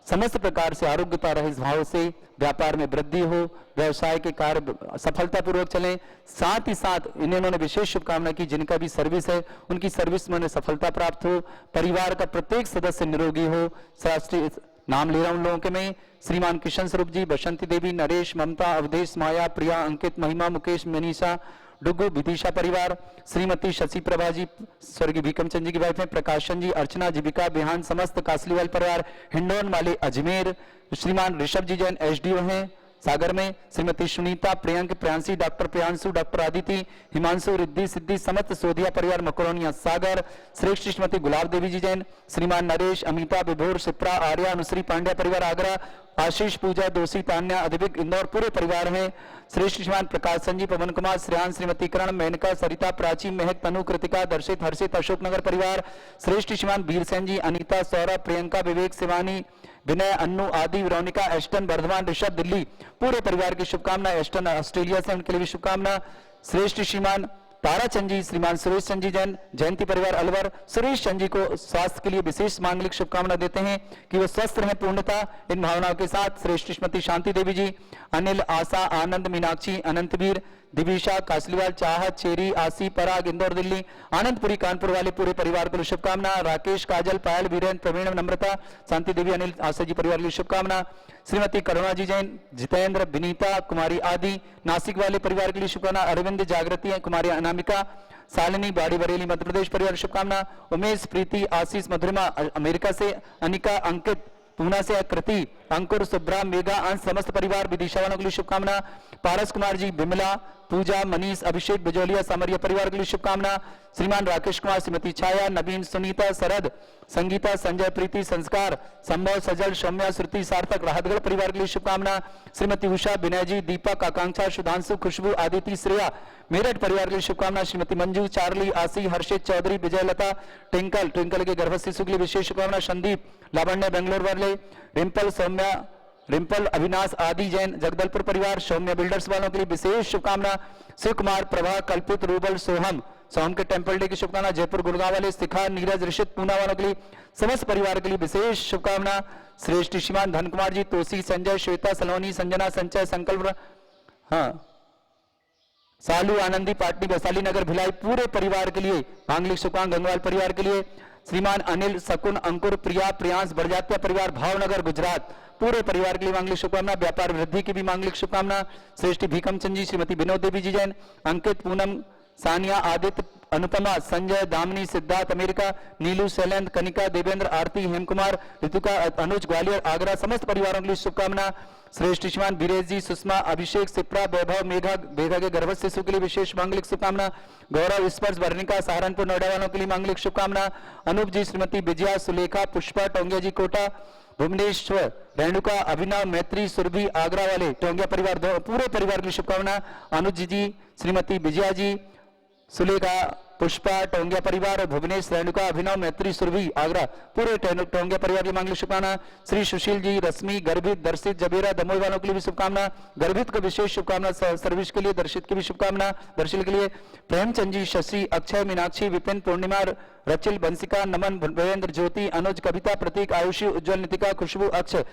समस्त प्रकार से आरोग्यता रहे, इस भाव से व्यापार में वृद्धि हो, व्यवसाय के कार्य सफलतापूर्वक चलें। साथ ही साथ इन्होंने विशेष शुभकामना की जिनका भी सर्विस है उनकी सर्विस में उन्हें सफलता प्राप्त हो, परिवार का प्रत्येक सदस्य निरोगी हो। राष्ट्रीय नाम ले रहा हूं उन लोगों के मैं, श्रीमान किशन स्वरूप जी, बसंती देवी, नरेश, ममता, अवधेश, माया, प्रिया, अंकित, महिमा, मुकेश, मनीषा, डुगु, विदिशा परिवार, श्रीमती शशि प्रभा जी, स्वर्गीय भीकमचंद जी की वाइफ है, प्रकाशन जी, अर्चना, जीविका, बिहान, समस्त कासलीवाल परिवार, हिंडोन वाले अजमेर, श्रीमान ऋषभ जी जैन एसडीओ हैं सागर में, श्रीमती सुनीता, प्रियंक, प्रियांशी, डॉक्टर प्रियांशु, डॉक्टर आदिति, हिमांशु, रिद्धि, सिद्धि, समस्त सोधिया परिवार मकरोनिया सागर, श्रेष्ठ श्रीमती गुलाब देवी जी जैन, श्रीमान नरेश, अमिता, विभोर, शिप्रा, आर्या, अनुश्री पांड्या परिवार आगरा, आशीष, पूजा, दोषी, तान्या, अधिविक, इंदौर पूरे परिवार हैं, श्रेष्ठ श्रीमान प्रकाश संजी, पवन कुमार, श्रेयान, श्रीमती करण, मेनका, सरिता, प्राची, महक, तनु, कृतिका, दर्शित, हर्षित, अशोकनगर परिवार, श्रेष्ठ श्रीमान वीर सेन जी, अनीता, सौरभ, प्रियंका, विवेक, शिवानी, विनय, अन्नू, आदि, वेरोनिका, एस्टन, वर्धमान, ऋषभ, दिल्ली पूरे परिवार की शुभकामना। एस्टन ऑस्ट्रेलिया से उनके लिए भी शुभकामना। श्रेष्ठ श्रीमान ताराचंद जी, श्रीमान सुरेश चंद जी जैन, जयंती परिवार अलवर, सुरेश चंद जी को स्वास्थ्य के लिए विशेष मांगलिक शुभकामना देते हैं कि वो स्वस्थ रहें पूर्णता। इन भावनाओं के साथ श्रेष्ठ श्रीमती शांति देवी जी, अनिल, आशा, आनंद, मीनाक्षी, अनंतवीर, दिविशा, कासलीवाल, चाहत, चेरी, आसी, पराग, इंदौर, दिल्ली, आनंदपुरी, कानपुर वाले पूरे परिवार को शुभकामना। राकेश, काजल, पायल, वीरेंद्र, प्रवीण, नम्रता, शांति देवी, अनिल, आशा जी परिवार के लिए शुभकामना। श्रीमती करुणा जी जैन, जितेंद्र, विनीता, कुमारी आदि, नासिक वाले परिवार के लिए शुभकामना। अरविंद, जागृति, कुमारी अनामिका, सालिनी, बाड़ी बरेली मध्य प्रदेश परिवार शुभकामना। उमेश, प्रीति, आशीष, मधुरिमा अमेरिका से, अनिका, अंकित पूना से, कृति, अंकुर, सुब्रा, मेघा, अंश समस्त परिवार विदिशा वालों के लिए शुभकामना। पारस कुमार जी, बिमला, पूजा, मनीष, अभिषेक, बिजौलिया, सामरिया परिवार के लिए शुभकामना। श्रीमान राकेश कुमार, श्रीमती छाया, नवीन, सुनीता, शरद, संगीता, संजय, प्रीति, संस्कार, संभव, सजल, सौम्या, श्रुति, सार्थक, राहतगढ़ परिवार के लिए शुभकामना। श्रीमती उषा, विनय जी, दीपक, आकांक्षा, सुधांशु, खुशबू, आदिति, श्रेया, मेरठ परिवार के लिए शुभकामना। श्रीमती मंजू, चार्ली, आशी, हर्षित, चौधरी, विजयलता, ट्विंकल के गर्भ शिशु के लिए विशेष शुभकामना। संदीप, लावण्य, बेंगलोर वाले, रिंपल, सौम्या, रिंपल, अविनाश, आदि जैन, जगदलपुर परिवार, सौम्य बिल्डर्स वालों के लिए विशेष शुभकामना। शिव कुमार, प्रभा, कल्पित, रूबल, सोहम के टेम्पल डे की शुभकामना। जयपुर गुड़गांव वाले, शिखा, नीरज, ऋषित, पूना वालों के लिए समस्त परिवार के लिए विशेष शुभकामना। श्रेष्ठ श्रीमान धन कुमार जी, तोसी, संजय, श्वेता, सलोनी, संजना, संचय, संकल्प, हाँ, सालू, आनंदी, पाटनी, वैशाली नगर, भिलाई पूरे परिवार के लिए मांगलिक शुभकामना। गंगवाल परिवार के लिए श्रीमान अनिल, शकुन, अंकुर, प्रिया, प्रियांश, बड़जात्या परिवार, भावनगर, गुजरात पूरे परिवार के लिए मांगलिक शुभकामना। व्यापार वृद्धि की भी मांगलिक शुभकामना। श्रेष्ठ भीकम चंद जी, श्रीमती विनोद देवी जी जैन, अंकित, पूनम, सानिया, आदित्य, अनुपमा, संजय, दामिनी, सिद्धार्थ, अमेरिका, नीलू, शैलेंद्र, कनिका, देवेंद्र, आरती, हेमकुमार, ऋतुका, अनुज, ग्वालियर, आगरा समस्त परिवारों के लिए शुभकामना। श्रेष्ठ श्रीमान वीरेश जी, सुषमा, अभिषेक, सिप्रा, वैभव, मेघा के गर्भ शिशु के लिए विशेष मांगलिक शुभकामना। गौरव, स्पर्श, वर्णिका, सहारनपुर, नोएडा वालों के लिए मांगलिक शुभकामना। अनूप जी, श्रीमती विजया, सुलेखा, पुष्पा, टोंगिया जी, कोटा, भुवनेश्वर, रेणुका, अभिनव, मैत्री, सुरभि, आगरा वाले टोंगिया परिवार पूरे परिवार की शुभकामना। अनुज जी, श्रीमती विजया जी, सुलेखा, पुष्पा, टोंगिया परिवार और भुवनेश, रेणुका, अभिनव, मैत्री, सुरभि, आगरा पूरे टोंगिया परिवार की मांगलिक शुभकामना। श्री सुशील जी, रश्मि, गर्भित, दर्शित, जबेरा, दमोह वालों के लिए भी शुभकामना। गर्भित को विशेष शुभकामना। सर्विस के लिए, दर्शित की भी शुभकामना। दर्शिल के लिए प्रेमचंद जी, शशि, अक्षय, मीनाक्षी, विपिन, पूर्णिमा, रचिल, बंसिका, नमन, वीरेंद्र, ज्योति, अनुज, कविता, प्रतीक, आयुषी, उज्जवल, नितिका, खुशबू, अक्षय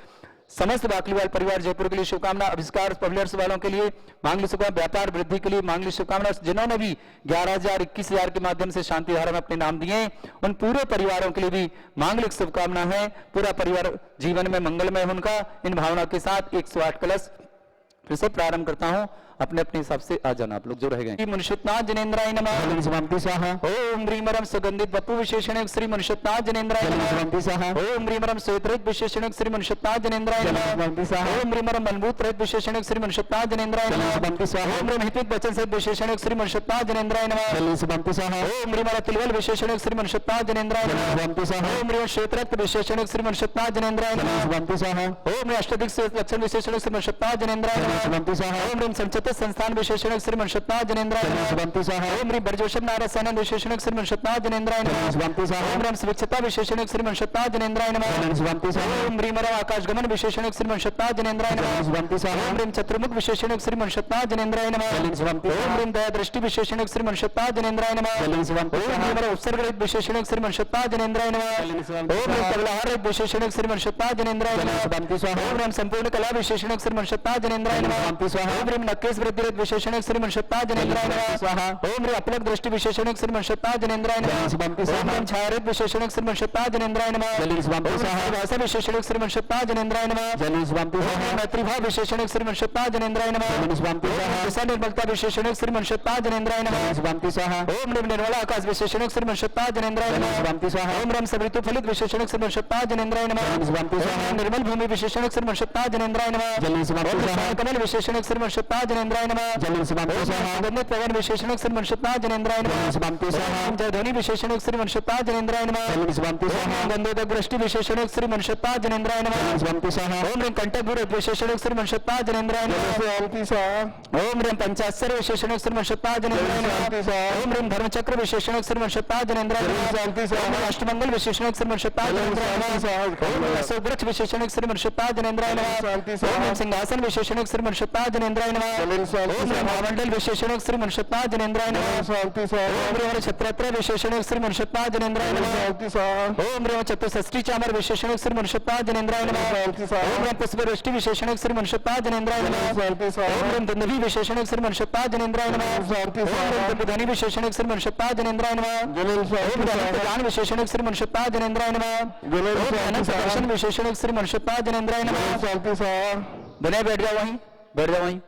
समस्त बाकलीवाल परिवार जयपुर के लिए शुभकामना। अभिष्कार पब्लियर्स वालों के लिए मांगलिक शुभकामना। व्यापार वृद्धि के लिए मांगलिक शुभकामना। जिन्होंने भी 11,000 21,000 के माध्यम से शांति धारा में अपने नाम दिए उन पूरे परिवारों के लिए भी मांगलिक शुभकामना है। पूरा परिवार जीवन में मंगलमय हो उनका। इन भावना के साथ 108 कलश फिर से प्रारंभ करता हूं। अपने अपने हिसाब से आ जाना आप लोग जो रह गए। मनुष्यनाथ जनेन्द्राय नमः। समाप्ति स्वाहा। ओम ह्रीमरम सुगंधित बपु विशेषण श्री मनुष्यनाथ जनेन्द्राय नमः। समाप्ति स्वाहा। ओम ह्रीमरम श्वेतरहित विशेषण श्री मनुष्यनाथ जनेन्द्राय नमः। समाप्ति स्वाहा। ओम ह्रीमरम मलभूत रहित विशेषण श्री मनुष्यनाथ जनेन्द्राय नमः। समाप्ति स्वाहा। ओम ह्रीम हितवित वचन सहित विशेषण श्री मनुष्यनाथ जनेन्द्राय नमः। समाप्ति स्वाहा। ओम ह्रीमर तिलवल विशेषण श्री मनुष्यनाथ जनेन्द्राय नमः। समाप्ति स्वाहा। ओम ह्रीम श्वेतरहित विशेषण श्री मनुष्यनाथ जनेन्द्राय नमः। समाप्ति स्वाहा। ओम ह्रीम अष्टदिक लक्षण विशेषण श्री मनुष्यनाथ जनेन्द्राय नमः। समाप्ति स्वाहा। ओम ह्रीम संचित संस्थान विशेषण श्री मनुष्यनाथ जनेन्द्राय नमः। समाप्ति स्वाहा। ओम ह्रीम बरजोशम नारायण विशेषण श्री मनुष्यनाथ जनेन्द्राय नमः। समाप्ति स्वाहा। ओम ह्रीम सुविक्षता विशेषण श्री मनुष्यनाथ जनेन्द्राय नमः। समाप्ति स्वाहा। ओम ह्रीम आकाशगमन विशेषण श्री मनुष्यनाथ जनेन्द्राय नमः। समाप्ति स्वाहा। ओम ह्रीम चतुर्मुख विशेषण श्री मनुष्यनाथ जनेन्द्राय नमः। समाप्ति ओम स्वाहा। ह्रीम दया दृष्टि विशेषण श्री मनुष्यनाथ जनेन्द्राय नमः। समाप्ति ओम स्वाहा। ह्रीम उत्सर्गरहित विशेषण श्री मनुष्यनाथ जनेन्द्राय नमः। ओम ह्रीम कबलाहार रहित विशेषण श्री मनुष्यनाथ जनेन्द्राय नमः। समाप्ति स्वाहा। ओम ह्रीम संपूर्ण कला विशेषण श्री मनुष्यनाथ जनेन्द्राय नमः। समाप्ति स्वाहा। ओम ह्रीम नक्केश वृद्धि रहित विशेषण श्री मनुष्यनाथ जनेन्द्राय नमः। स्वाहा। ओम ह्रीम अपलक दृष्टि विशेषण श्री मनुष्यनाथ जनेन्द्राय नमः। समाप्ति ओम स्वाहा। ह्रीम छायारहित विशेषण श्री मनुष्यनाथ जनेन्द्राय नमः। समाप्ति ओम स्वाहा। ह्रीम भाषा विशेषण श्री मनुष्यनाथ जनेन्द्राय नमः। समाप्ति ओम स्वाहा। ह्रीम मैत्रीभाव विशेषण श्री मनुष्यनाथ जनेन्द्राय नमः। समाप्ति स्वाहा। दिशा निर्मलता विशेषण श्री मनुष्यनाथ जनेन्द्राय नमः। समाप्ति स्वाहा। ओम ह्रीम निर्मला आकाश विशेषण श्री मनुष्यनाथ जनेन्द्राय नमः। समाप्ति स्वाहा। ओम ह्रीम सवितु फलित विशेषण श्री मनुष्यनाथ जनेन्द्राय नमः। समाप्ति स्वाहा। ओम निर्मल भूमि विशेषण श्री मनुष्यनाथ जनेन्द्राय नमः। समाप्ति ओम स्वाहा। कमल विशेषण श्री मनुष्यनाथ जनेन्द्राय नमः। समाप्ति स्वाहा। सुगंधित पवन विशेषण श्री मनुष्यनाथ जनेन्द्राय नमः। समाप्ति स्वाहा। ओम जयध्वनि विशेषण श्री मनुष्यनाथ जनेन्द्राय नमः। समाप्ति स्वाहा। ओम गंधोदक वृष्टि विशेषण श्री मनुष्यनाथ जनेन्द्राय नमः। समाप्ति स्वाहा। ओम ह्रीम कंठभूरत विशेषण श्री मनुष्यनाथ जनेन्द्राय नमः। शांति स्वाहा। ओम ह्रीम पंचाक्षर विशेषण श्री मनुष्यनाथ जनेन्द्राय शांति नमः। स्वाहा। ओम ह्रीम धर्मचक्र विशेषण श्री मनुष्यनाथ जनेन्द्राय नमः। शांति स्वाहा। ओम ह्रीम अष्टमंगल विशेषण श्री मनुष्यनाथ जनेन्द्राय शांति नमः। स्वाहा। ओम ह्रीम अशोकवृक्ष विशेषण श्री मनुष्यनाथ जनेन्द्राय नमः। शांति ओम स्वाहा। ह्रीम सिंहासन विशेषण श्री मनुष्यनाथ जनेन्द्राय नमः। शांति ओम ह्रीम स्वाहा। महामंडल विशेषण श्री मनुष्यनाथ जनेन्द्राय नमः। शांति स्वाहा। ओम ह्रीम छत्रत्र विशेषण श्री मनुष्यनाथ जनेन्द्राय नमः। शांति स्वाहा। ओम ह्रीम चतुष्षष्ठी चामर विशेषण श्री मनुष्यनाथ जनेन्द्राय नमः। शांति स्वाहा। ओम ह्रीम पुष्पवृष्टि विशेषण श्री मनुष्यनाथ जनेन्द्राय नमः। शांति स्वाहा। ओम ह्रीम दुंदुभि विशेषण श्री मनुष्यनाथ जनेन्द्राय नमः। शांति ओम स्वाहा। ह्रीम दुंदुधनि विशेषण श्री मनुष्यनाथ जनेन्द्राय नमः। जलन ओम शांति ह्रीम स्वाहा। प्रदान विशेषण श्री मनुष्यनाथ जनेन्द्राय नमः। जलन ओम शांति अनंत स्वाहा। दर्शन विशेषण श्री मनुष्यनाथ जनेन्द्राय नमः। शांति स्वाहा। बने बैठ जाओ वहीं, बैठ जाओ वहीं।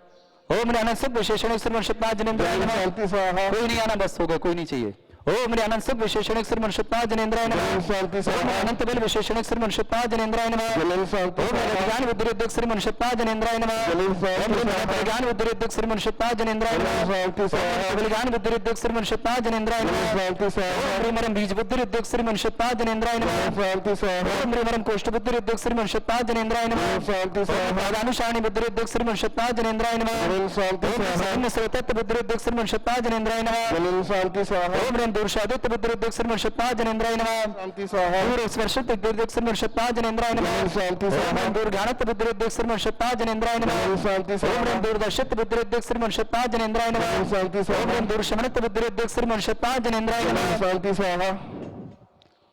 ओम ह्रीम अनंत सुख विशेषण श्री मनुष्यनाथ जनेन्द्राय नमः। शांति स्वाहा। कोई नहीं आना, बस हो गया, कोई नहीं चाहिए। ओम अनंत सुख विशेषण श्री मनुष्यता जनेन्द्राय नमः। जलन शांति ओम स्वाहा अनंत बल विशेषण श्री मनुष्यता जनेन्द्राय नमः। जलन शांति ओम स्वाहा ज्ञान बुद्धि उद्योग श्री मनुष्यता जनेन्द्राय नमः। जलन शांति ओम स्वाहा ज्ञान बुद्धि उद्योग श्री मनुष्यता जनेन्द्राय जलन नमः। शांति स्वाहा ज्ञान बुद्धि उद्योग श्री मनुष्यता जनेन्द्राय जलन नमः। शांति स्वाहा ओम मरम बीज बुद्धि उद्योग श्री मनुष्यता जनेन्द्राय नमः। जलन शांति स्वाहा ओम मरम कोष्ठ बुद्धि उद्योग श्री मनुष्यता जनेन्द्राय नमः। जलन शांति स्वाहा पादानुशाणी बुद्धि उद्योग श्री मनुष्यता जनेन्द्राय नमः। जलन शांति स्वाहा ओम स्रोतत्व बुद्धि उद्योग श्री मनुष्यता जनेन्द्राय नमः। जलन शांति स्वाहा ओम दूरशादित्य बुद्धि उद्योग श्री मनुष्यता जनेन्द्राय नमः। शांति स्वाहा दूर स्पर्शित उद्योग श्री मनुष्यता जनेन्द्राय नमः। जलन शांति स्वाहा ओम दूरगानत्व बुद्धि उद्योग श्री मनुष्यता जनेन्द्राय नमः। जलन शांति स्वाहा ओम दूरदर्शित बुद्धि उद्योग श्री मनुष्यता जनेन्द्राय नमः। जलन शांति स्वाहा ओम दूरशमनित बुद्धि उद्योग श्री मनुष्यता जनेन्द्राय जलन नमः। शांति स्वाहा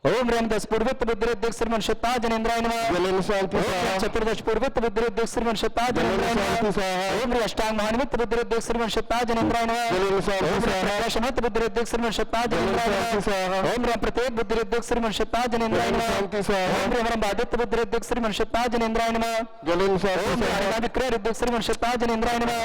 ओम रेम दस पूर्वित बुद्धि उद्योग श्री मनुष्यता जनेन्द्राय नमः। जलन शांति स्वाहा चतुर्दश पूर्वित बुद्धि उद्योग श्री मनुष्यता जनेन्द्राय जलन शांति नमः। स्वाहा ओम अष्टांग महान्वित बुद्धि उद्योग श्री मनुष्यता जनेन्द्राय नमः। जलन शांति स्वाहा प्रकाशमत बुद्धि उद्योग श्री मनुष्यता जनेन्द्राय जलन शांति नमः। स्वाहा ओम रेम प्रत्येक बुद्धि उद्योग श्री मनुष्यता जनेन्द्राय जलन नमः। शांति स्वाहा ओम रेम बाधित बुद्धि उद्योग श्री मनुष्यता जनेन्द्राय नमः। जलन शांति ओम स्वाहा रेम विक्रय उद्योग श्री मनुष्यता जनेन्द्राय नमः।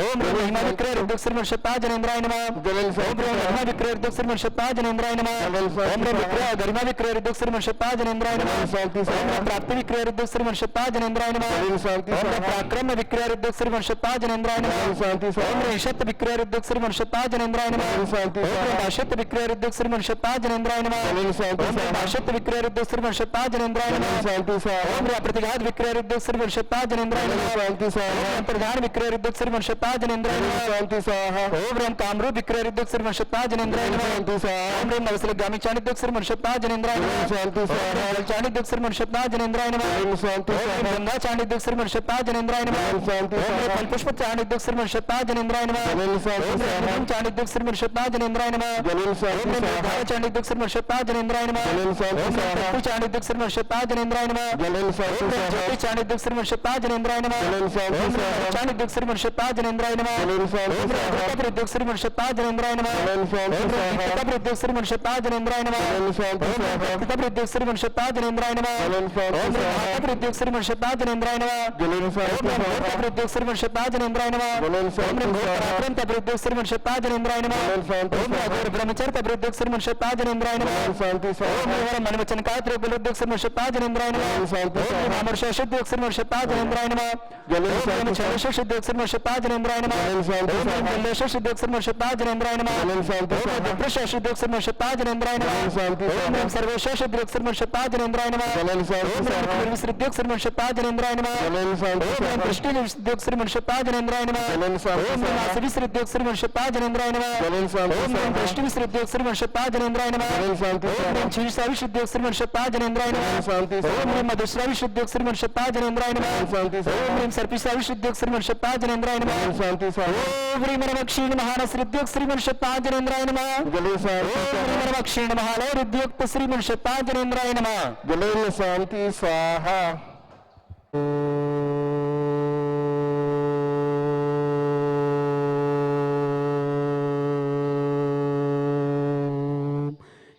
ओम रेम महिमा विक्रय उद्योग श्री मनुष्यता जनेन्द्राय नमः। जलन ओम शांति रेम स्वाहा महिमा विक्रय उद्योग श्री मनुष्यता जनेन्द्राय नमः। जलन ओम शांति रेम स्वाहा विक्रय गरिमा विक्रय उद्योग श्री मनुष्यता जनेन्द्राय नमः। जलन शांति ओम स्वाहा रेम प्राप्ति विक्रय उद्योग श्री मनुष्यता जनेन्द्राय नमः। जलन शांति ओम रेम स्वाहा पराक्रम विक्रय उद्योग श्री मनुष्यता जनेन्द्राय जलन नमः। शांति ओम स्वाहा रेम शत विक्रय उद्योग श्री मनुष्यता जनेन्द्राय नमः। जलन शांति ओम रेम स्वाहा भाषित विक्रय उद्योग श्री मनुष्यता जनेन्द्राय नमः। जलन शांति ओम रेम स्वाहा भाषित विक्रय उद्योग श्री मनुष्यता जनेन्द्राय जलन नमः। शांति स्वाहा ओम रेम प्रतिघात विक्रय उद्योग श्री मनुष्यता जनेन्द्राय जलन नमः। शांति स्वाहा ओम प्रधान विक्रय उद्योग श्री मनुष्यता जनेन्द्राय जलन नमः। शांति स्वाहा ओम रेम कामरूप विक्रय उद्योग श्री मनुष्यता जनेन्द्राय जलन नमः। शांति स्वाहा ओम रेम नवसलगामी चाणिद्योग श्री मनुष्यता जनेन्द्राय जलन नमः। शांति स्वाहा चाणिद्योग श्री मनुष्यता जनेन्द्राय नमः। जलन शांति ओम रेम स्वाहा गंगा चाणिद्योग श्री मनुष्यता जनेन्द्राय नमः। जलन शांति ओम रेम स्वाहा फलपुष्प चाणिद्योग श्री मनुष्यता जनेन्द्राय नमः। जलन शांति ओम रेम स्वाहा निगम चाणिद्योग श्री मनुष्यता जनेन्द्राय नमः। जलन ओम शांति रेम स्वाहा निर्धार चाणिद्योग श्री मनुष्यता जनेन्द्राय नमः। जलन शांति ओम रेम स्वाहा तत्व चाणिद्योग श्री मनुष्यता जनेन्द्राय नमः। जलन शांति ओम रेम स्वाहा ज्योति चाणिद्योग श्री मनुष्यता जनेन्द्राय नमः। जलन शांति ओम रेम स्वाहा चाणिद्योग श्री मनुष्यता जनेन्द्राय नमः। जलन शांति ओम रेम स्वाहा प्रताप उद्योग श्री मनुष्यता जनेन्द्राय नमः। जलन शांति ओम रेम स्वाहा प्रताप उद्योग श्री मनुष्यता जनेन्द्राय नमः। जलन शांति ओम रेम स्वाहा प्रताप उद्योग श्री मनुष्यता जनेन्द्राय नमः। जलन शांति ओम रेम स्वाहा प्रताप उद्योग श्री मनुष्यता जनेन्द्राय नमः। जलन ओम शांति रेम स्वाहा प्रताप उद्योग श्री मनुष्यता जनेन्द्राय नमः। जलन ओम शांति रेम स्वाहा पराक्रम तप उद्योग श्री मनुष्यता जनेन्द्राय नमः। जलन शांति ओम रेम स्वाहा ब्रह्मचर्य तप उद्योग श्री मनुष्यता जनेन्द्राय नमः। जलन शांति ओम स्वाहा रेम मन वचन काय त्रिबल उद्योग श्री मनुष्यता जनेन्द्राय नमः। जलन शांति ओम रेम स्वाहा अमरशेष उद्योग श्री मनुष्यता जनेन्द्राय नमः। जलन ओम रेम शांति स्वाहा चंद्रशेष उद्योग श्री मनुष्यता जनेन्द्राय नमः। जलन शांति ओम रेम स्वाहा जलेशेष उद्योग श्री मनुष्यता जनेन्द्राय नमः। जलन शांति ओम रेम स्वाहा विप्रशेष उद्योग श्री मनुष्यता जनेन्द्राय नमः। जलन शांति ओम स्वाहा रेम सर्वशेष उद्योग श्री मनुष्यता जनेन्द्राय नमः। जलन शांति ओम रेम स्वाहा निर्विसृद्योग श्री मनुष्यता जनेन्द्राय नमः। जलन शांति ओम रेम स्वाहा दृष्टि उद्योग श्री मनुष्यता जनेन्द्राय नमः। जलन शांति ओम रेम स्वाहा आसविस उद्योग श्री मनुष्यता जनेन्द्राय नमः। जलन शांति ओम रेम स्वाहा दृष्टि उद्योग श्री मनुष्यता जनेन्द्राय नमः। जलन शांति ओम स्वाहा रेम क्षीरसाविष उद्योग श्री मनुष्यता जनेन्द्राय नमः। जलन शांति ओम स्वाहा रेम मधुश्राविष उद्योग श्री मनुष्यता जनेन्द्राय नमः। जलन शांति ओम स्वाहा रेम सर्पिसाविष उद्योग श्री मनुष्यता जनेन्द्राय नमः। जलन शांति स्वाहा ओम रेम क्षीण महानस उद्योग श्री मनुष्यता जनेन्द्राय नमः। जलन शांति ओम स्वाहा रेम क्षीण महालय उद्योग श्री मनुष्यता जनेन्द्राय नमः। जलन शांति स्वाहा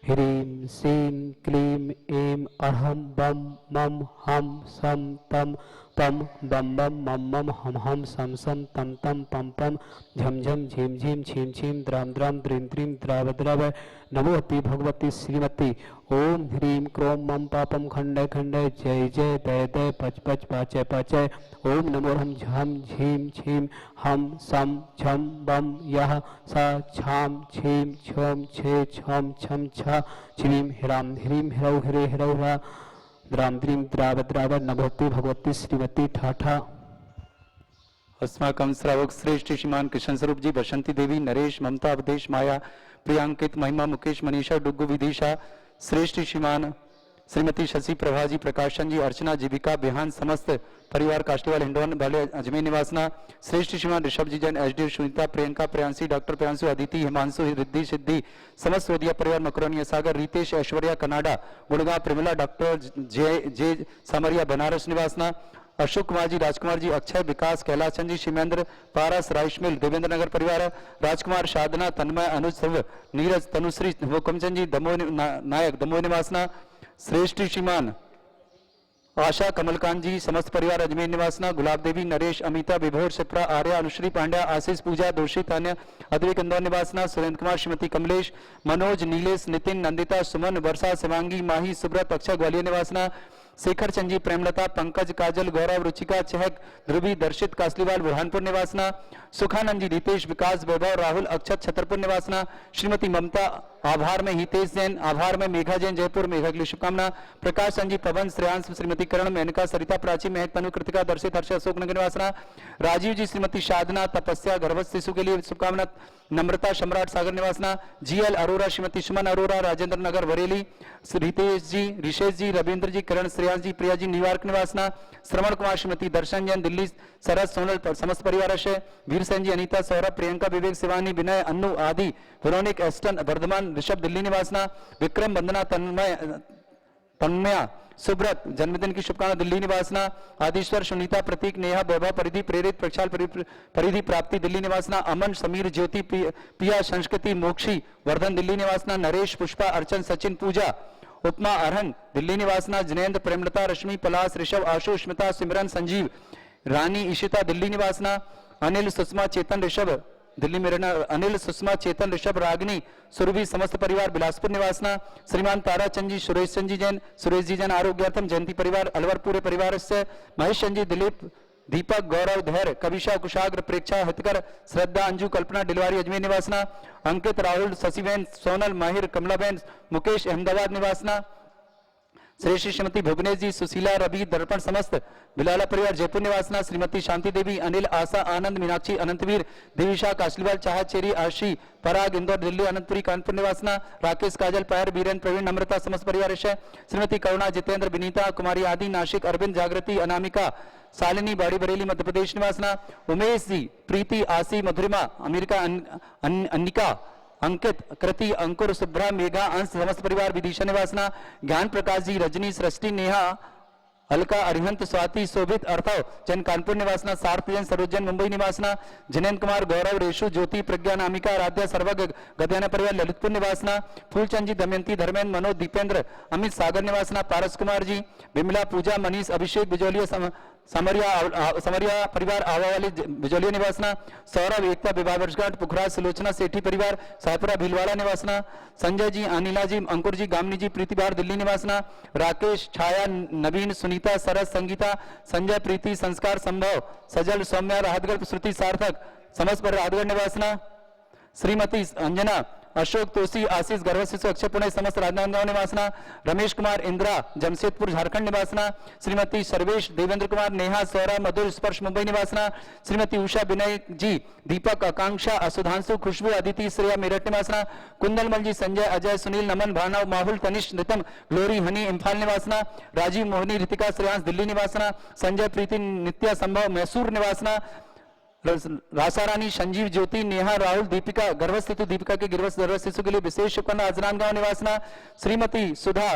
ह्रीं श्रीं क्लीं ऐं अहं बम मम हम सम तम पम बम बम मम मम हम हम सम सम तम तम पम पम झम झम झीम झीम छीम छीम द्राम द्राम द्रीं द्रीं द्राव द्राव नमोति भगवती श्रीमती ओम ह्रीं क्रों मम पापम खंडय खंडय जय जय दय दय पच पच पाचय पाचय ओम नमो हम झम झीम छीम हम सम झम बम यह सा छाम छीम छम छे छम छम छ छीम ह्राम ह्रीं ह्रौ ह्रे ह्रौ ह्रा द्राम द्रीं द्राव द्राव नमोति भगवती श्रीमती ठाठा अस्माकं श्रावक श्रेष्ठ श्रीमान कृष्ण स्वरूप जी, बसंती देवी, नरेश, ममता, अवधेश, माया, प्रियांकित, महिमा, मुकेश, मनीषा, डुग्गू, विदिशा, श्रेष्ठ श्रीमान श्रीमती शशि प्रभा जी, प्रकाशन जी, अर्चना, जीविका, बिहान, समस्त परिवार काष्टीवाल हिंडोन वाले अजमेर निवासना, श्रेष्ठ श्रीमान ऋषभ जी जैन, एचडी सुनीता, प्रियंका, प्रियांशी, डॉक्टर प्रियांशु, अदिति, हिमांशु, रिद्धि, सिद्धि, समस्त वदिया परिवार, मकरोनिया सागर, रितेश, ऐश्वर्या, कनाडा, गुड़गांव, प्रेमिला, डॉक्टर जे सामरिया, बनारस निवासना, अशोक कुमार जी, राजकुमार जी, अक्षय, विकास, कैलाश चंद जी, शिमेंद्र, पारस, राइस मिल, देवेंद्र नगर परिवार, राजकुमार, साधना, तन्मय, अनुज, नीरज, तनुश्री, हुकमचंद जी, दमोह नायक, दमोह निवासना, श्रेष्ठ श्रीमान आशा कमलकांत जी समस्त परिवार अजमेर निवासना, गुलाब देवी, नरेश, अमिता, विभोर, शिप्रा, आर्या, अनुश्री पांड्या, आशीष, पूजा, दोषी, तान्या, अद्विक, इंदौर निवासना, सुरेंद्र कुमार, श्रीमती कमलेश, मनोज, नीलेश, नितिन, नंदिता, सुमन, वर्षा, शिवांगी, माही, सुब्रत, अक्षय, ग्वालियर निवासना, शेखर चंद जी, प्रेमलता, पंकज, काजल, गौरव, रुचिका, चहक, ध्रुवी, दर्शित, कासलीवाल, बुरहानपुर निवासना, सुखानंद जी, रितेश, विकास, वैभव, राहुल, अक्षत, छतरपुर निवासना, श्रीमती ममता, आभार में हितेश जैन, आभार में मेघा जैन, जयपुर, मेघा के लिए शुभकामना, प्रकाश चंद जी, पवन, श्रेयांश, श्रीमती करण, मेनका, सरिता, प्राची, महक, तनु, कृतिका, दर्शित, हर्ष, अशोक नगर निवासना, राजीव जी, श्रीमती साधना, तपस्या, गर्भस्थ शिशु के लिए शुभकामना, नम्रता, सम्राट, सागर निवासना, जीएल अरोरा, श्रीमती सुमन अरोरा, राजेंद्र नगर, बरेली, रितेश जी, ऋषेश जी, रविंद्र जी, किरण, श्रेयांश जी, प्रिया जी, न्यूयॉर्क निवासना, श्रवण कुमार, श्रीमती दर्शन जैन, दिल्ली, सरस, सोनल, समस्त परिवार से, वीर सेन जी, अनीता, सौरभ, प्रियंका, विवेक, शिवानी, विनय, अन्नू, आदि, वेरोनिक, एस्टन, वर्धमान, ऋषभ, दिल्ली निवासना, विक्रम, वंदना, तन्मया, सुब्रत, जन्मदिन की शुभकामना, दिल्ली निवासना, आदिश्वर, सुनीता, प्रतीक, नेहा, वैभव, परिधि, प्रेरित, प्रक्षाल, परिधि, प्राप्ति, दिल्ली निवासना, अमन, समीर, ज्योति, पिया, संस्कृति, मोक्षी, वर्धन, दिल्ली निवासना, नरेश, पुष्पा, अर्चन, सचिन, पूजा, उपमा, अरहन, दिल्ली निवासना, जिनेन्द्र, प्रेमलता, रश्मि, पलाश, ऋषभ, आशु, स्मिता, सिमरन, संजीव, रानी, ईशिता, दिल्ली निवासना, अनिल, सुषमा, चेतन, ऋषभ, दिल्ली में रहना, अनिल, सुषमा, चेतन, ऋषभ, रागनी, सुरभि, समस्त परिवार, बिलासपुर निवासना, श्रीमान ताराचंद जी, सुरेश चंद जी जैन, सुरेश जी जैन, आरोग्यार्थम, जयंती परिवार, अलवर पूरे परिवार से, महेश चंद जी, दिलीप, दीपक, गौरव, धैर्य, कविशा, कुशाग्र, प्रेक्षा, हितकर, श्रद्धा, अंजू, कल्पना, डिलवारी, अजमेर निवासना, अंकित, राहुल, शशिबेन, सोनल, माहिर, कमलाबेन, मुकेश, अहमदाबाद निवासना, श्री श्रीमती भुवनेश जी, सुशीला, रवि, दर्पण, समस्त बिलाला परिवार, जयपुर निवासना, श्रीमती शांति देवी, अनिल, आशा, आनंद, मीनाक्षी, अनंतवीर, देविशा, काशलीवाल, चाह, चेरी, आशी, पराग, इंदौर, दिल्ली, अनंतपुरी, कानपुर निवासना, राकेश, काजल, पायर, बीरेन, प्रवीण, नम्रता, समस्त परिवार से, श्रीमती करुणा, जितेंद्र, विनीता, कुमारी, आदि, नासिक, अरविंद, जागृति, अनामिका, शालिनी, बाड़ी बरेली, मध्य प्रदेश निवासना, उमेश जी, प्रीति, आशी, मधुरिमा, अमेरिका, अन्निका, अंकित, कृति, अंकुर, शुभ्रा, मेघा, अंश, समस्त परिवार, विदिशा निवासना, ज्ञान प्रकाश जी, रजनी, सृष्टि, नेहा, अलका, अरिहंत, स्वाति, शोभित, अर्थव, जैन, कानपुर निवासना, सार्थ जैन, सरोज जैन, मुंबई निवासना, जिनेन्द्र कुमार, गौरव, रेशु, ज्योति, प्रज्ञा, नामिका, आराध्या, सर्वग, गद्याना परिवार, ललितपुर निवासना, फूलचंद जी, दमयंती, धर्मेंद्र, मनोज, दीपेंद्र, अमित, सागर निवासना, पारस कुमार जी, विमला, पूजा, मनीष, अभिषेक, बिजोलिया, समरिया परिवार, आवा वाली, बिजोलिया निवासना, सौरभ, एकता, विवाह वर्षगांठ, पुखराज, सुलोचना, सेठी परिवार, सायपुरा, भीलवाड़ा निवासना, संजय जी, अनिला जी, अंकुर जी, गामनी जी, प्रीतिबार, दिल्ली निवासना, राकेश, छाया, नवीन, सुनीता, सरस, संगीता, संजय, प्रीति, संस्कार, संभव, सजल, सौम्या, राहतगढ़, श्रुति, सार्थक, समस्त पर राहतगढ़ निवासना, श्रीमती अंजना, अशोक, तोसी, आशीष, गर्भ शिशु, अक्षय, पुणे, समस्त राजनांदगांव निवासना, रमेश कुमार, इंदिरा, जमशेदपुर, झारखंड निवासना, श्रीमती सर्वेश, देवेंद्र कुमार, नेहा, सौरभ, मधुर, स्पर्श, मुंबई निवासना, श्रीमती उषा, विनय जी, दीपक, आकांक्षा, असुधांशु, खुशबू, अदिति, श्रेया, मेरठ निवासना, कुंदलमल जी, संजय, अजय, सुनील, नमन, भानव, माहुल, तनिष, नितम, ग्लोरी, हनी, इम्फाल निवासना, राजीव, मोहनी, ऋतिका, श्रेयांश, दिल्ली निवासना, संजय, प्रीति, नित्या, संभव, मैसूर निवासना, रासारानी, संजीव, ज्योति, नेहा, राहुल, दीपिका, गर्भस्थ हेतु दीपिका के गर्भस्थ शिशु के लिए विशेष शुभकामना, अजनानगांव निवासना, श्रीमती सुधा,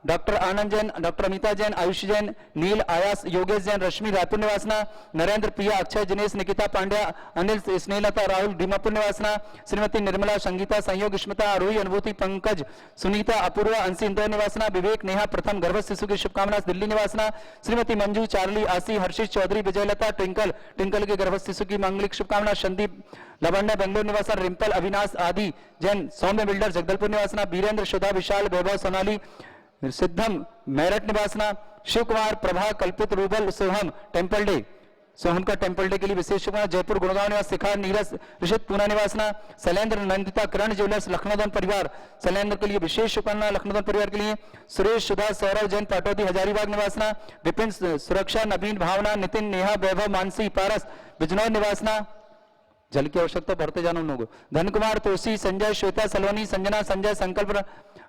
डॉक्टर आनंद जैन, डॉक्टर अमिता जैन, आयुष जैन, नील, आयास, योगेश जैन, रश्मि, रायपुर निवासना, नरेंद्र, प्रिया, अक्षय, दिनेश, निकिता, पांड्या, अनिल, स्नेहलता, राहुल, डीमापुर निवासना, श्रीमती निर्मला, संगीता, संयोग, स्मिता, आरोही, अनुभूति, पंकज, सुनीता, अपूर्वा, अंशी, इंदौर निवासना, विवेक, नेहा, प्रथम गर्भस्थ शिशु की शुभकामना, दिल्ली निवासना, श्रीमती मंजू, चार्ली, आशी, हर्षित, चौधरी, विजयलता, ट्विंकल के गर्भस्थ शिशु की मांगलिक शुभकामना, संदीप, लवंडा, बेंगलोर निवासना, रिंपल, अविनाश, आदि जैन, सौम्य बिल्डर, जगदलपुर निवासना, वीरेंद्र, सुधा, विशाल, वैभव, सोनाली, सिद्धम, मेरठ निवासना, शिव कुमार, प्रभा, कल्पित, रूबल, सोहम, टेम्पल डे, सोहम का टेम्पल डे के लिए विशेष शुभकामना, जयपुर, गुड़गांव निवास, शिखर, नीरज, ऋषित, पूना निवासना, शैलेंद्र, नंदिता, करण ज्वेलर्स, लखनऊ परिवार, शैलेंद्र के लिए विशेष शुभकामना, लखनऊ परिवार के लिए, सुरेश, सुधा, सौरभ जैन, पाटौदी, हजारीबाग निवासना, विपिन, सुरक्षा, नवीन, भावना, नितिन, नेहा, वैभव, मानसी, पारस, बिजनौर निवासना, जल की आवश्यकता बढ़ते जाना उन लोगों, धन कुमार, तोसी, संजय, श्वेता, सलोनी, संजना, संजय, संकल्प,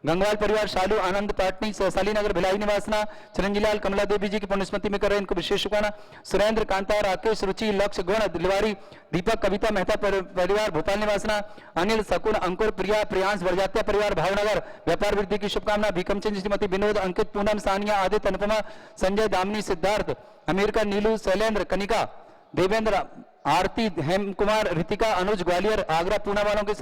गंगवाल परिवार, शालू, आनंद, पाटनी, सैसाली नगर, भिलाई निवासना, चिरंजीलाल, कमला देवी जी की पुण्यस्मृति में कर रहे हैं, इनको विशेष शुभकामना, सुरेंद्र, कांता, राकेश, रुचि, लक्ष्य, गुण, दिलवारी, दीपक, कविता, मेहता परिवार, भोपाल निवासना, अनिल, शकुन, अंकुर, प्रिया, प्रियांश, बरजात्या परिवार, भावनगर, व्यापार वृद्धि की शुभकामना, भीकमचंद, श्रीमती विनोद, अंकित, पूनम, सानिया, आदित्य, अनुपमा, संजय, दामिनी, सिद्धार्थ, अमेरिका, नीलू, शैलेंद्र, कनिका, देवेंद्र, आरती, हेम कुमार, ऋतिका, अनुज, ग्वालियर, आगरा, पूना वालों के